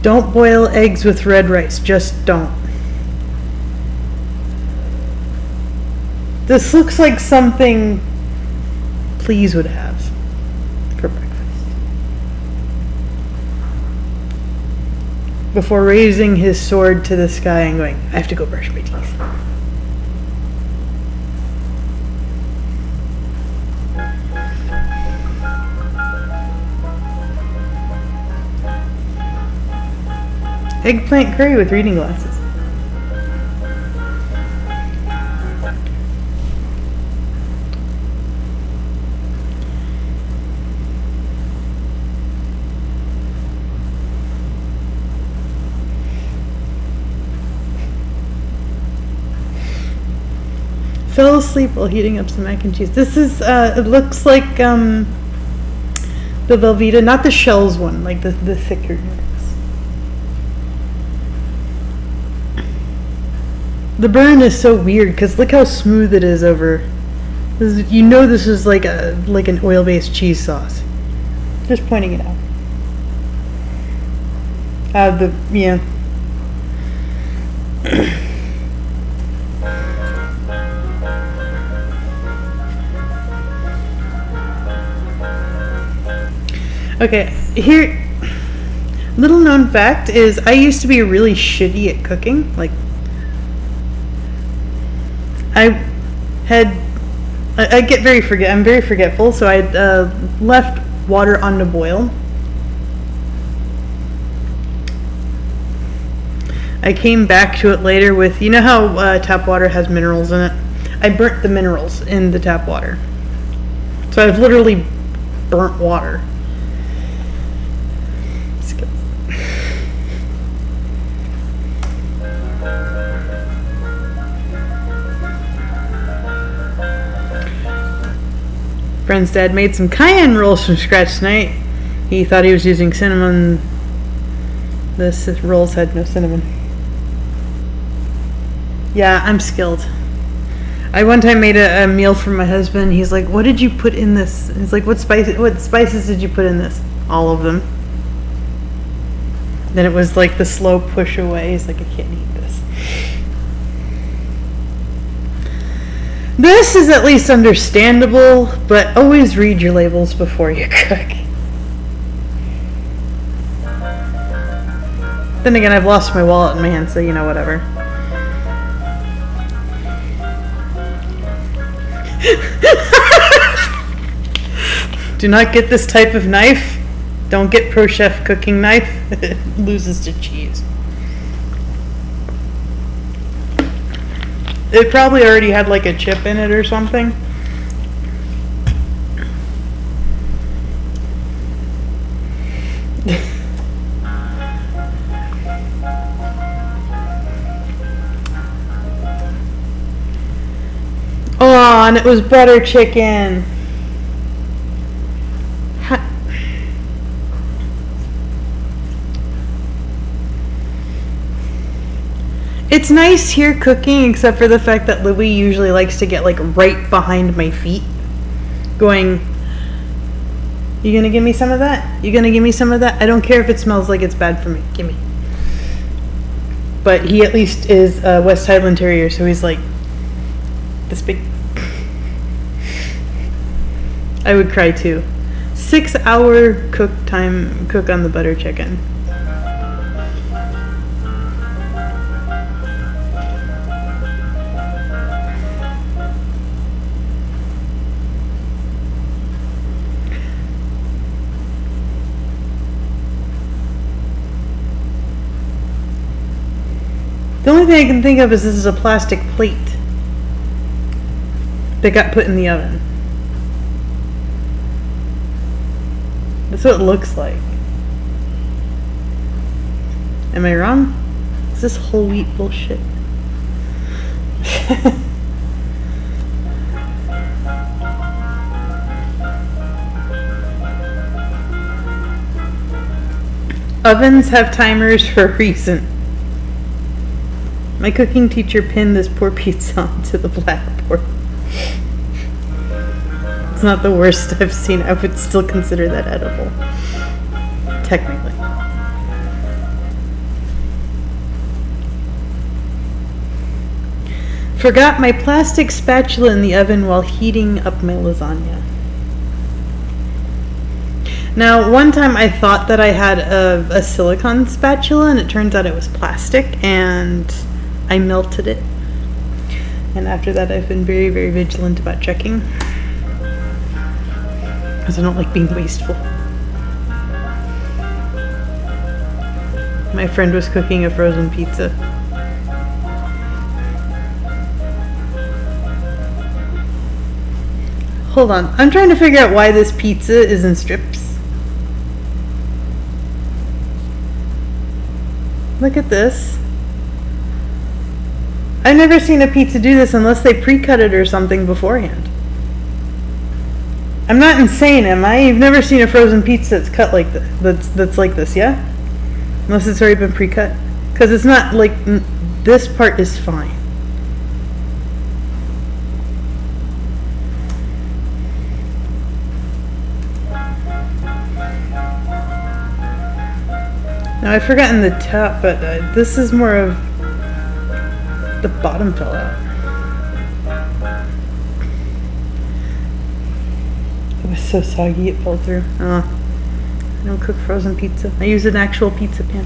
S1: Don't boil eggs with red rice. Just don't. This looks like something Please would have for breakfast. Before raising his sword to the sky and going, I have to go brush my teeth. Eggplant curry with reading glasses. Fell asleep while heating up some mac and cheese. This is, it looks like the Velveeta, not the shells one, like the thicker ones. The burn is so weird because look how smooth it is over. You know this is like an oil-based cheese sauce. Just pointing it out. Yeah. Okay, here, little known fact is I used to be really shitty at cooking. Like, I get I'm very forgetful, so I left water on to boil. I came back to it later with, you know how tap water has minerals in it? I burnt the minerals in the tap water. So I've literally burnt water. Friend's dad made some cayenne rolls from scratch tonight. He thought he was using cinnamon. The rolls had no cinnamon. Yeah, I'm skilled. I one time made a meal for my husband. He's like, "What did you put in this?" He's like, What spices did you put in this?" All of them. Then it was like the slow push away. He's like, "I can't eat this." This is at least understandable, but always read your labels before you cook. Then again, I've lost my wallet in my hand, so you know, whatever. Do not get this type of knife. Don't get Pro Chef cooking knife. It loses to cheese. It probably already had like a chip in it or something. Oh, and it was butter chicken. It's nice here cooking, except for the fact that Louis usually likes to get like right behind my feet, going, "You gonna give me some of that? You gonna give me some of that? I don't care if it smells like it's bad for me. Give me." But he at least is a West Highland Terrier, so he's like this big. I would cry too. 6-hour cook on the butter chicken. The only thing I can think of is this is a plastic plate that got put in the oven. That's what it looks like. Am I wrong? Is this whole wheat bullshit? Ovens have timers for a reason. My cooking teacher pinned this poor pizza onto the blackboard. It's not the worst I've seen. I would still consider that edible. Technically. Forgot my plastic spatula in the oven while heating up my lasagna. Now, one time I thought that I had a silicone spatula, and it turns out it was plastic, and I melted it. And after that, I've been very, very vigilant about checking, because I don't like being wasteful. My friend was cooking a frozen pizza. Hold on, I'm trying to figure out why this pizza is in strips. Look at this. I've never seen a pizza do this unless they pre-cut it or something beforehand. I'm not insane, am I? You've never seen a frozen pizza that's cut like this, that's like this, yeah? Unless it's already been pre-cut. Because it's not like, this part is fine. Now I've forgotten the top, but this is more of the bottom fell out. It was so soggy it fell through. I don't cook frozen pizza. I use an actual pizza pan.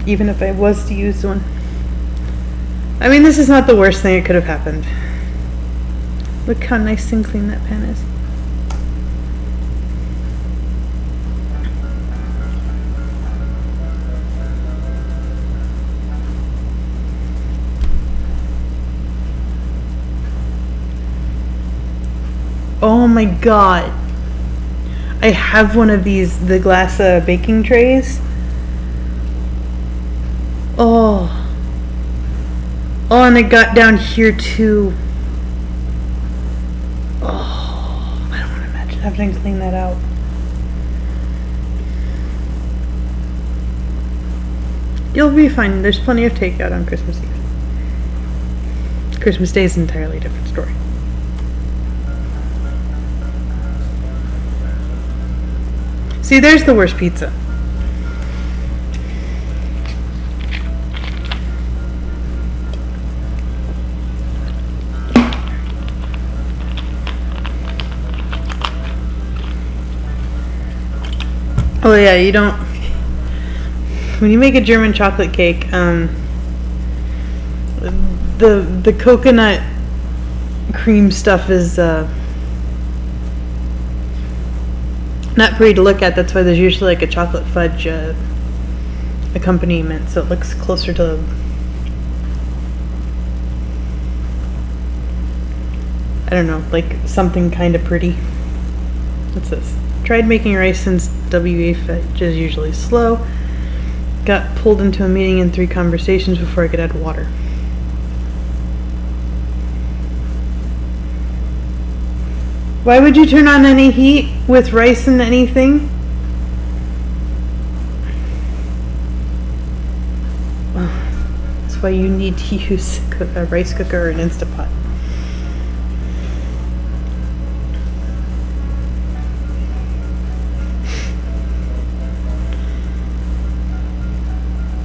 S1: Even if I was to use one. I mean, this is not the worst thing that could have happened. Look how nice and clean that pan is. Oh my god. I have one of these, the glass baking trays. Oh. Oh, and it got down here too. Oh, I don't want to imagine having to clean that out. You'll be fine. There's plenty of takeout on Christmas Eve. Christmas Day is an entirely different story. See, there's the worst pizza. Oh yeah, you don't... When you make a German chocolate cake, the coconut cream stuff is not pretty to look at. That's why there's usually like a chocolate fudge accompaniment, so it looks closer to, I don't know, like something kind of pretty. What's this? Tried making rice since WA fudge is usually slow. Got pulled into a meeting and 3 conversations before I could add water. Why would you turn on any heat with rice and anything? Oh, that's why you need to use a rice cooker or an Instapot.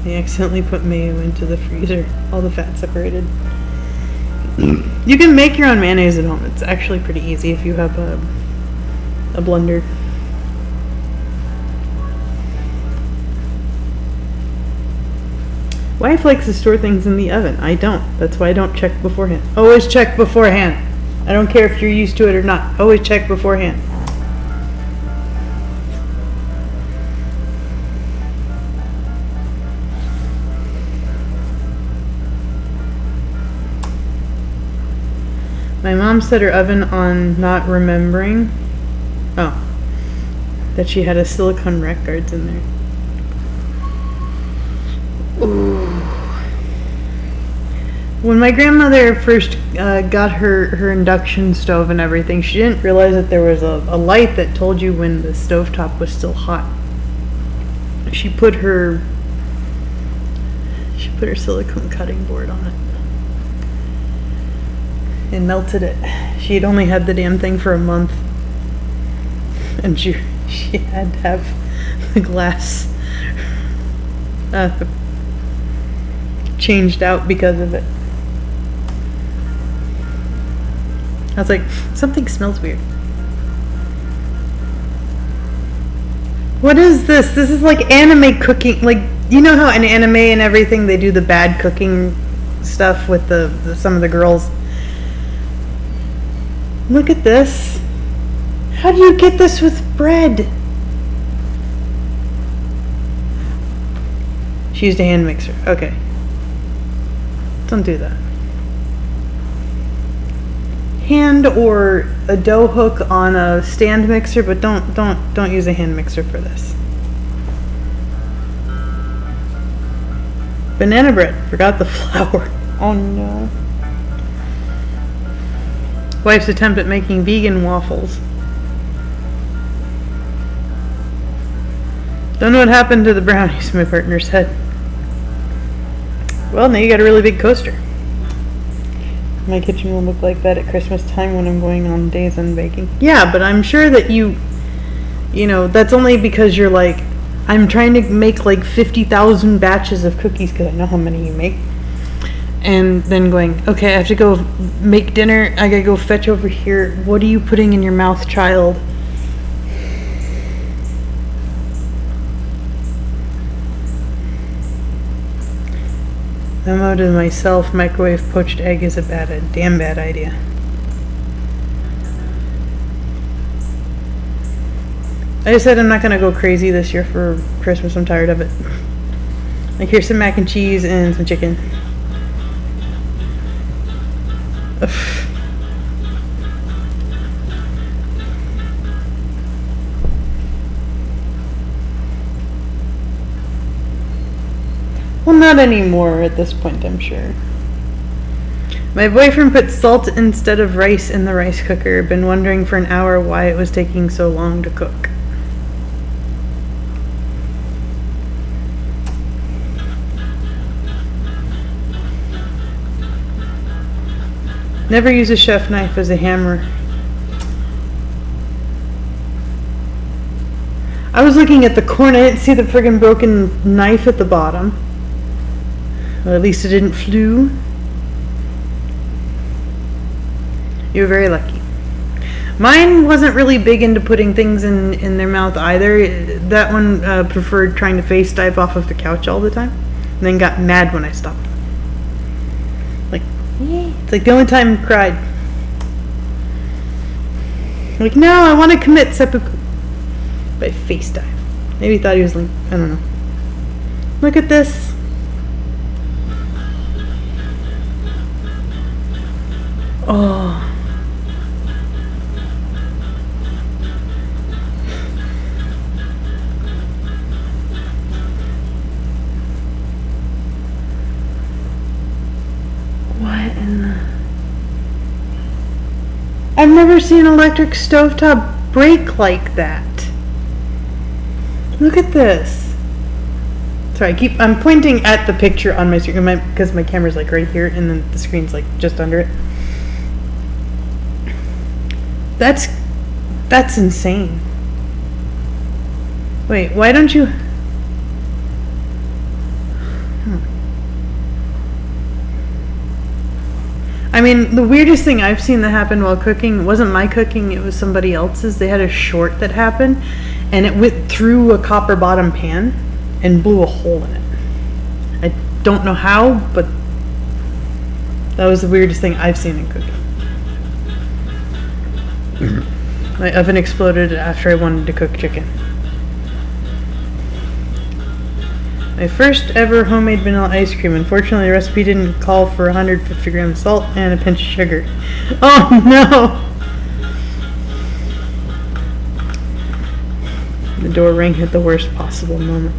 S1: I accidentally put mayo into the freezer. All the fat separated. You can make your own mayonnaise at home. It's actually pretty easy if you have a blender. Wife likes to store things in the oven. I don't. That's why I don't check beforehand. Always check beforehand. I don't care if you're used to it or not. Always check beforehand. My mom set her oven on not remembering. Oh. That she had a silicone rack guards in there. Ooh. When my grandmother first got her induction stove and everything, she didn't realize that there was a light that told you when the stovetop was still hot. She put her silicone cutting board on it and melted it. She had only had the damn thing for a month, and she had to have the glass changed out because of it. I was like, something smells weird. What is this? This is like anime cooking. Like, you know how in anime and everything they do the bad cooking stuff with some of the girls? Look at this. How do you get this with bread? She used a hand mixer. Okay. Don't do that. Hand or a dough hook on a stand mixer, but don't use a hand mixer for this. Banana bread. Forgot the flour. Oh no. Wife's attempt at making vegan waffles. Don't know what happened to the brownies, my partner said. Well, now you got a really big coaster. My kitchen will look like that at Christmas time when I'm going on days on baking. Yeah, but I'm sure that you know, that's only because you're like, I'm trying to make like 50,000 batches of cookies because I know how many you make. And then going, okay, I have to go make dinner. I gotta go fetch over here. What are you putting in your mouth, child? Memo to myself, microwave poached egg is a damn bad idea. I just said I'm not gonna go crazy this year for Christmas. I'm tired of it. Like, here's some mac and cheese and some chicken. Ugh. Well, not anymore at this point, I'm sure. My boyfriend put salt instead of rice in the rice cooker. Been wondering for an hour why it was taking so long to cook. Never use a chef knife as a hammer. I was looking at the corner. I didn't see the friggin' broken knife at the bottom. Well, at least it didn't flew. You were very lucky. Mine wasn't really big into putting things in their mouth either. That one preferred trying to face dive off of the couch all the time. And then got mad when I stopped. Like, it's like the only time he cried. Like, no, I want to commit seppuku. By face dive. Maybe he thought he was like, I don't know. Look at this. Oh. What in the... I've never seen an electric stovetop break like that. Look at this. Sorry, I'm pointing at the picture on my screen because my camera's like right here and then the screen's like just under it. That's insane. Wait, why don't you... I mean, the weirdest thing I've seen that happened while cooking wasn't my cooking, it was somebody else's. They had a short that happened, and it went through a copper bottom pan and blew a hole in it. I don't know how, but that was the weirdest thing I've seen in cooking. My oven exploded after I wanted to cook chicken. My first ever homemade vanilla ice cream. Unfortunately, the recipe didn't call for 150 grams of salt and a pinch of sugar. Oh no! The door rang at the worst possible moment.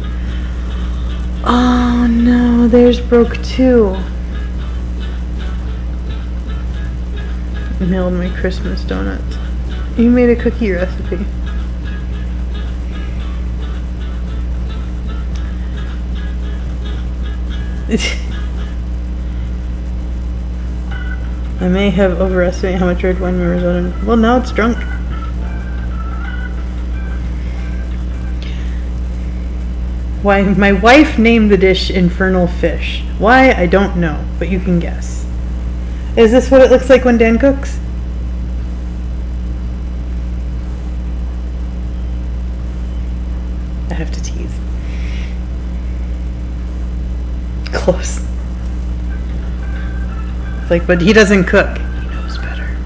S1: Oh no, theirs broke too. Nailed my Christmas donuts. You made a cookie recipe. I may have overestimated how much red wine my risotto. Well, now it's drunk. Why? My wife named the dish Infernal Fish. Why? I don't know, but you can guess. Is this what it looks like when Dan cooks? I have to tease. Close. It's like, but he doesn't cook. He knows better.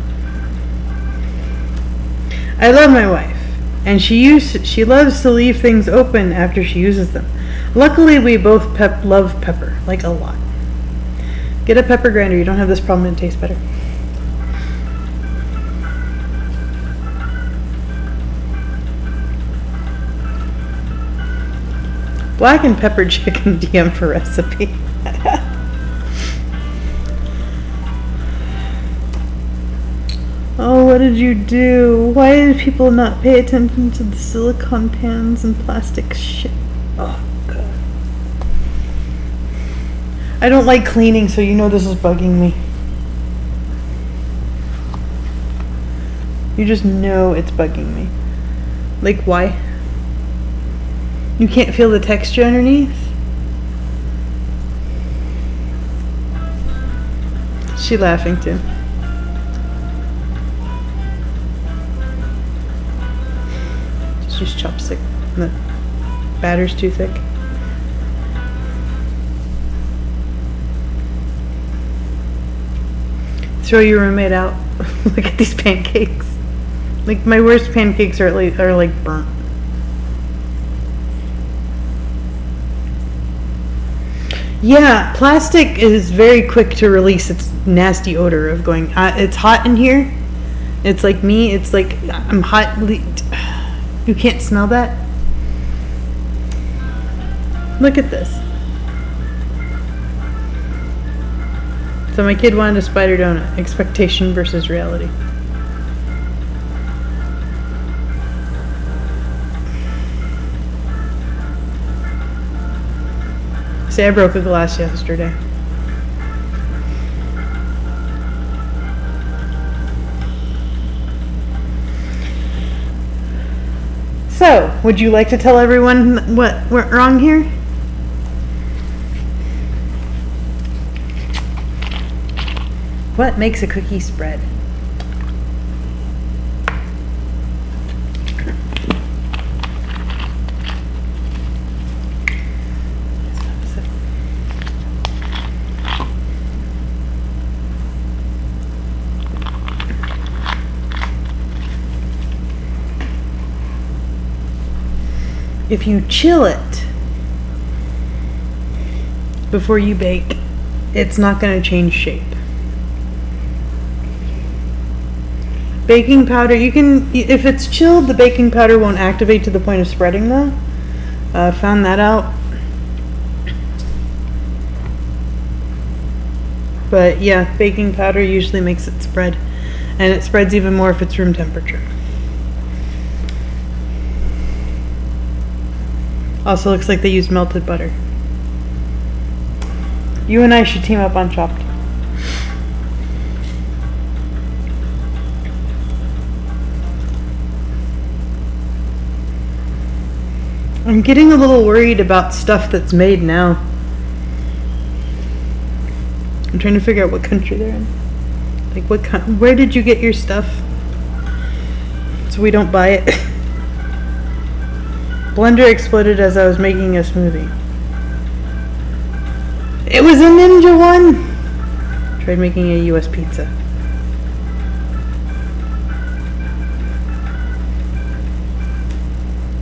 S1: I love my wife, and she loves to leave things open after she uses them. Luckily, we both love pepper, like a lot. Get a pepper grinder. You don't have this problem, and it tastes better. Black and pepper chicken DM for recipe. Oh, what did you do? Why did people not pay attention to the silicone pans and plastic shit? Oh, God. I don't like cleaning, so you know this is bugging me. You just know it's bugging me. Like, why? You can't feel the texture underneath? She's laughing too. Just use chopstick. The batter's too thick. Throw your roommate out. Look at these pancakes. Like, my worst pancakes are like burnt. Yeah, plastic is very quick to release its nasty odor of going, it's hot in here. It's like me, it's like, I'm hot. You can't smell that? Look at this. So my kid wanted a spider donut. Expectation versus reality. See, I broke a glass yesterday. So, would you like to tell everyone what went wrong here? What makes a cookie spread? If you chill it before you bake, it's not going to change shape. Baking powder, you can, if it's chilled, the baking powder won't activate to the point of spreading though. Found that out. But yeah, baking powder usually makes it spread, and it spreads even more if it's room temperature. Also looks like they used melted butter. You and I should team up on Chopped. I'm getting a little worried about stuff that's made now. I'm trying to figure out what country they're in. Like, where did you get your stuff? So we don't buy it. Blender exploded as I was making a smoothie. It was a Ninja one! Tried making a US pizza.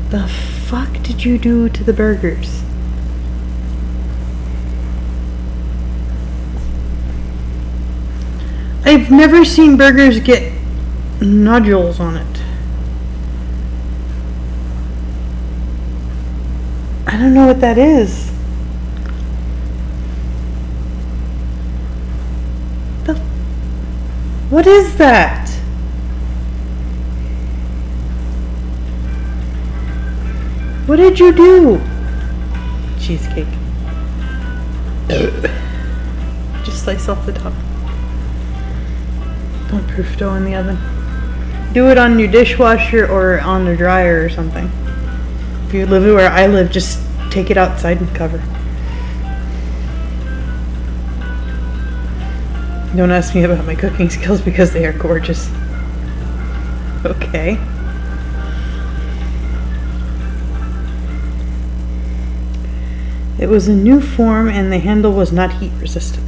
S1: The fuck did you do to the burgers? I've never seen burgers get nodules on it. I don't know what that is. What is that? What did you do? Cheesecake. Just slice off the top. Don't proof dough in the oven. Do it on your dishwasher or on the dryer or something. If you live where I live, just take it outside and cover. Don't ask me about my cooking skills because they are gorgeous. Okay. It was a new form and the handle was not heat resistant.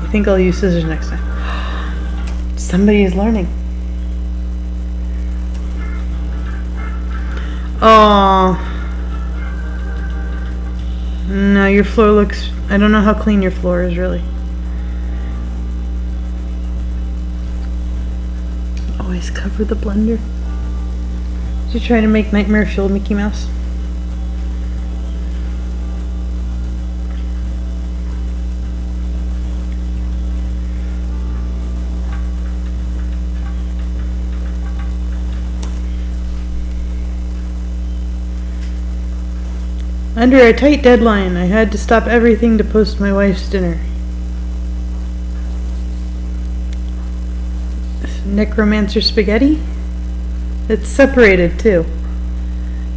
S1: I think I'll use scissors next time. Somebody is learning. Oh. No, your floor looks... I don't know how clean your floor is, really. Always cover the blender. Did you try to make Nightmare Fuel Mickey Mouse? Under a tight deadline, I had to stop everything to post my wife's dinner. Necromancer spaghetti? It's separated too.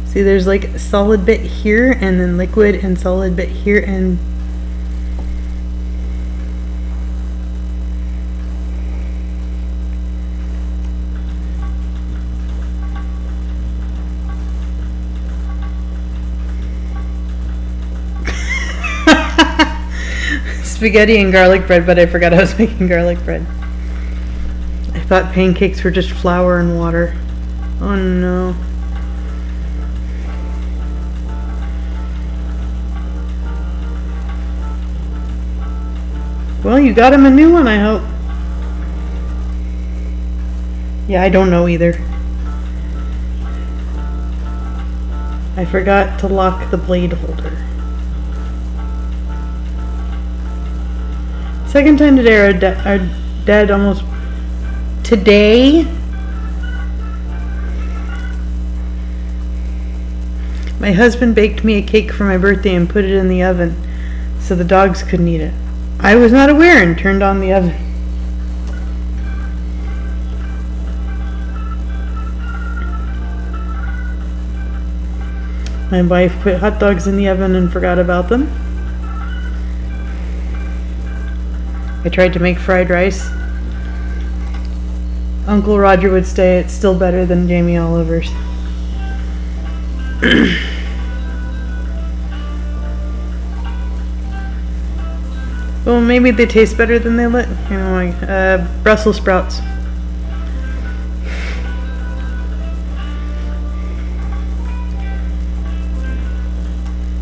S1: See, there's like a solid bit here and then liquid and solid bit here and spaghetti and garlic bread, but I forgot I was making garlic bread. I thought pancakes were just flour and water. Oh no. Well, you got him a new one, I hope. Yeah, I don't know either. I forgot to lock the blade holder. Second time today, our dad almost... Today? My husband baked me a cake for my birthday and put it in the oven so the dogs couldn't eat it. I was not aware and turned on the oven. My wife put hot dogs in the oven and forgot about them. I tried to make fried rice. Uncle Roger would say it's still better than Jamie Oliver's. Well, maybe they taste better than they look. You know, like Brussels sprouts.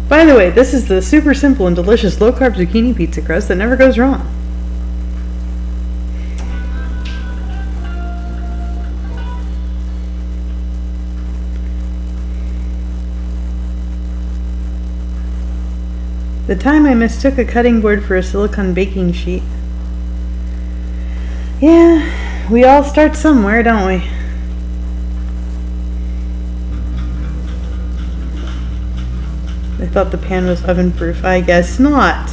S1: By the way, this is the super simple and delicious low-carb zucchini pizza crust that never goes wrong. The time I mistook a cutting board for a silicone baking sheet. Yeah, we all start somewhere, don't we? I thought the pan was oven-proof. I guess not.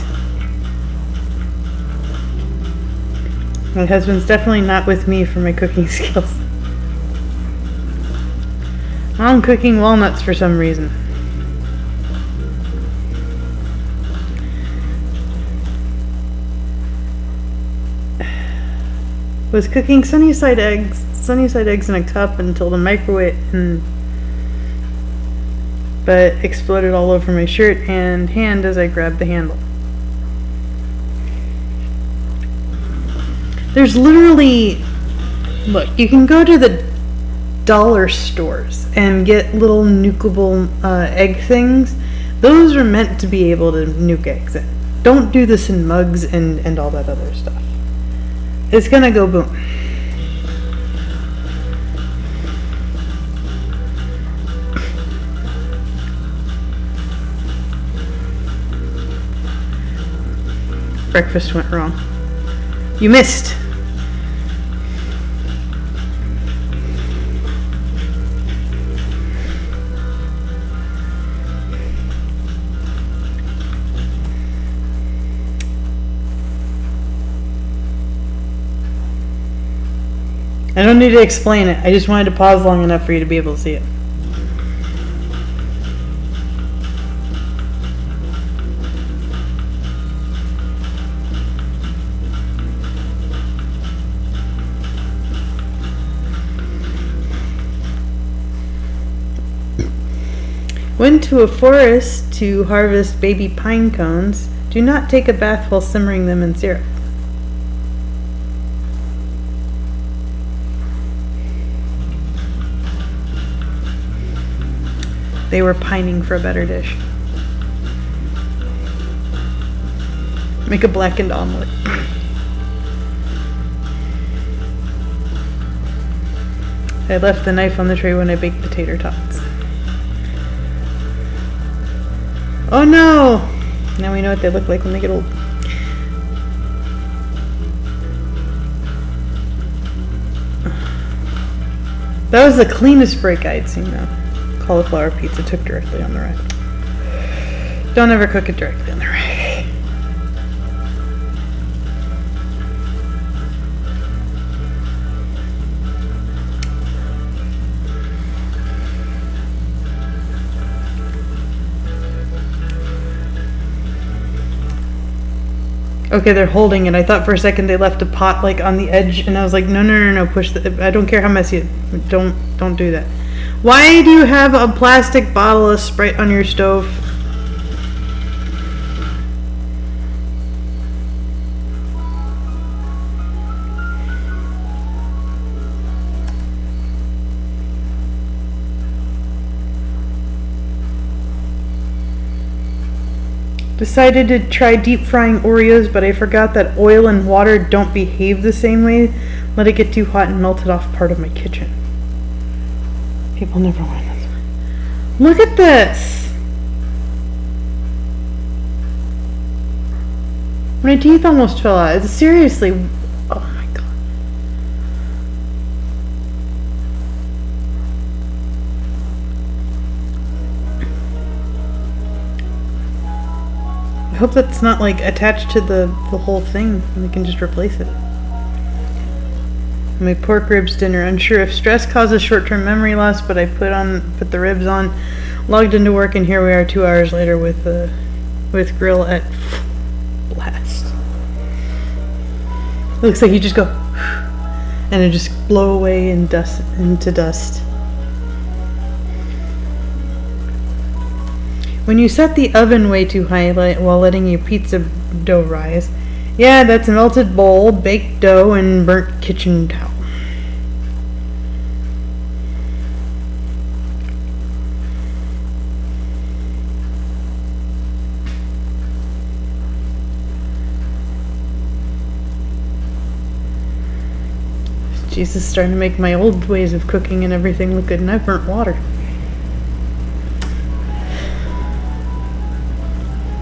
S1: My husband's definitely not with me for my cooking skills. I'm cooking walnuts for some reason. Was cooking sunny side eggs in a cup until the microwave but exploded all over my shirt and hand as I grabbed the handle. There's literally, look, you can go to the dollar stores and get little nukeable egg things, Those are meant to be able to nuke eggs in. Don't do this in mugs and all that other stuff. It's gonna go boom. Breakfast went wrong. You missed. I don't need to explain it. I just wanted to pause long enough for you to be able to see it. Went to a forest to harvest baby pine cones. Do not take a bath while simmering them in syrup. They were pining for a better dish. Make a blackened omelet. I left the knife on the tray when I baked the tater tots. Oh no! Now we know what they look like when they get old. That was the cleanest break I'd seen though. Cauliflower pizza took directly on the rack. Don't ever cook it directly on the rack. Okay, they're holding it. I thought for a second they left a pot like on the edge, and I was like, no, push the. I don't care how messy it. Don't do that. Why do you have a plastic bottle of Sprite on your stove? Decided to try deep frying Oreos, but I forgot that oil and water don't behave the same way. Let it get too hot and melted off part of my kitchen. People never learn this. Look at this! My teeth almost fell out. It's seriously. Oh my god. I hope that's not like attached to the whole thing and we can just replace it. My pork ribs dinner. Unsure if stress causes short-term memory loss, but I put the ribs on, logged into work, and here we are 2 hours later with grill at blast. It looks like you just go and it just blow away and dust into dust. When you set the oven way too high while letting your pizza dough rise, yeah, that's a melted bowl, baked dough, and burnt kitchen towel. Jesus, starting to make my old ways of cooking and everything look good, and I've burnt water.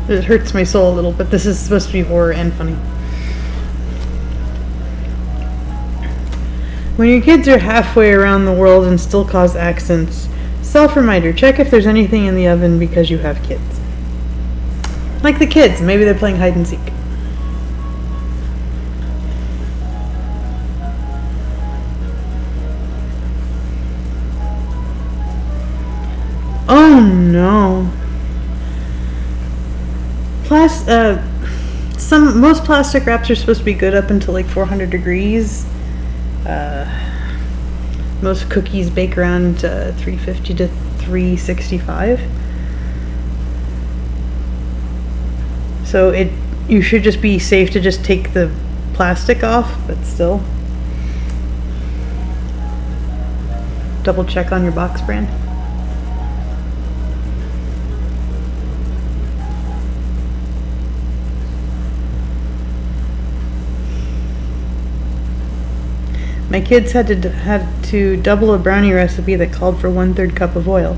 S1: It hurts my soul a little, but this is supposed to be horror and funny. When your kids are halfway around the world and still cause accidents, self-reminder, check if there's anything in the oven because you have kids. Like the kids, maybe they're playing hide and seek. Oh no. Most plastic wraps are supposed to be good up until like 400 degrees. Most cookies bake around 350 to 365. So you should just be safe to just take the plastic off, but still. Double check on your box brand. My kids had to double a brownie recipe that called for 1/3 cup of oil.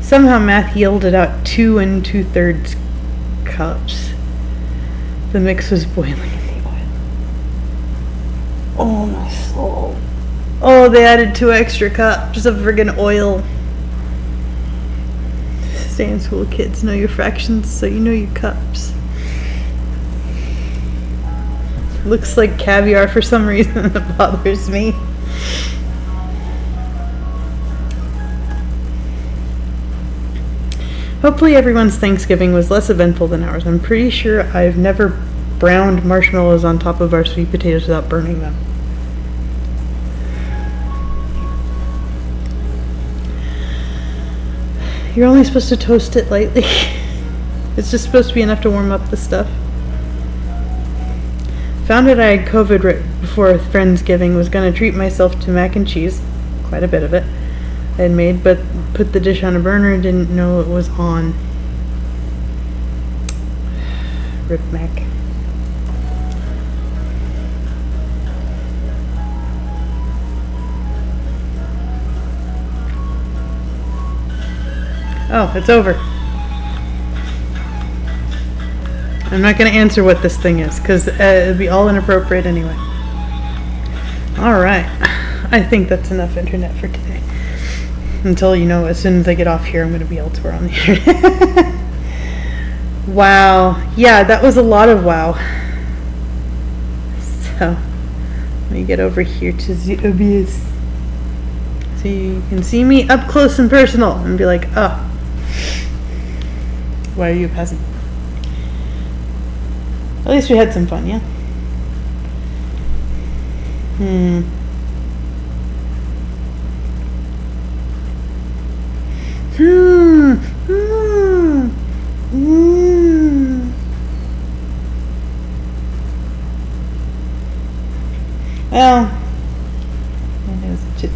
S1: Somehow math yielded out 2 2/3 cups. The mix was boiling in the oil. Oh my soul. Oh, they added 2 extra cups of friggin' oil. Stay in school, kids. Know your fractions so you know your cups. Looks like caviar for some reason. That bothers me. Hopefully everyone's Thanksgiving was less eventful than ours. I'm pretty sure I've never browned marshmallows on top of our sweet potatoes without burning them. You're only supposed to toast it lightly. It's just supposed to be enough to warm up the stuff. Found out I had COVID right before Friendsgiving. Was going to treat myself to mac and cheese. Quite a bit of it I had made, but put the dish on a burner and didn't know it was on. Rip Mac. Oh, it's over. I'm not going to answer what this thing is, because it'd be all inappropriate anyway. Alright. I think that's enough internet for today. Until, you know, as soon as I get off here, I'm going to be elsewhere on the internet. Wow. Yeah, that was a lot of wow. So, let me get over here to the OBS. So you can see me up close and personal and be like, oh. Why are you a peasant? At least we had some fun, yeah? Well, it was just...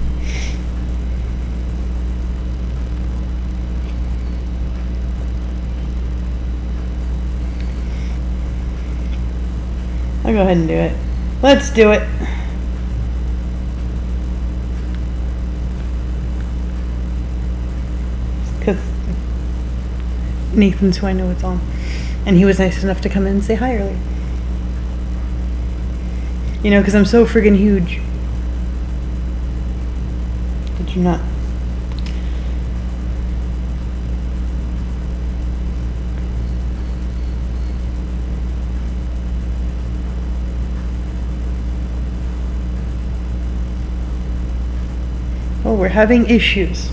S1: I'll go ahead and do it. Let's do it. Because Nathan's who I know it's on. And he was nice enough to come in and say hi earlier. You know, because I'm so friggin' huge. Did you not? Oh, we're having issues.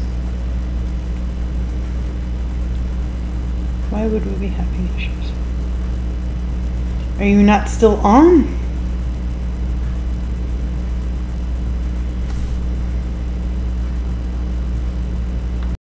S1: Why would we be having issues? Are you not still on?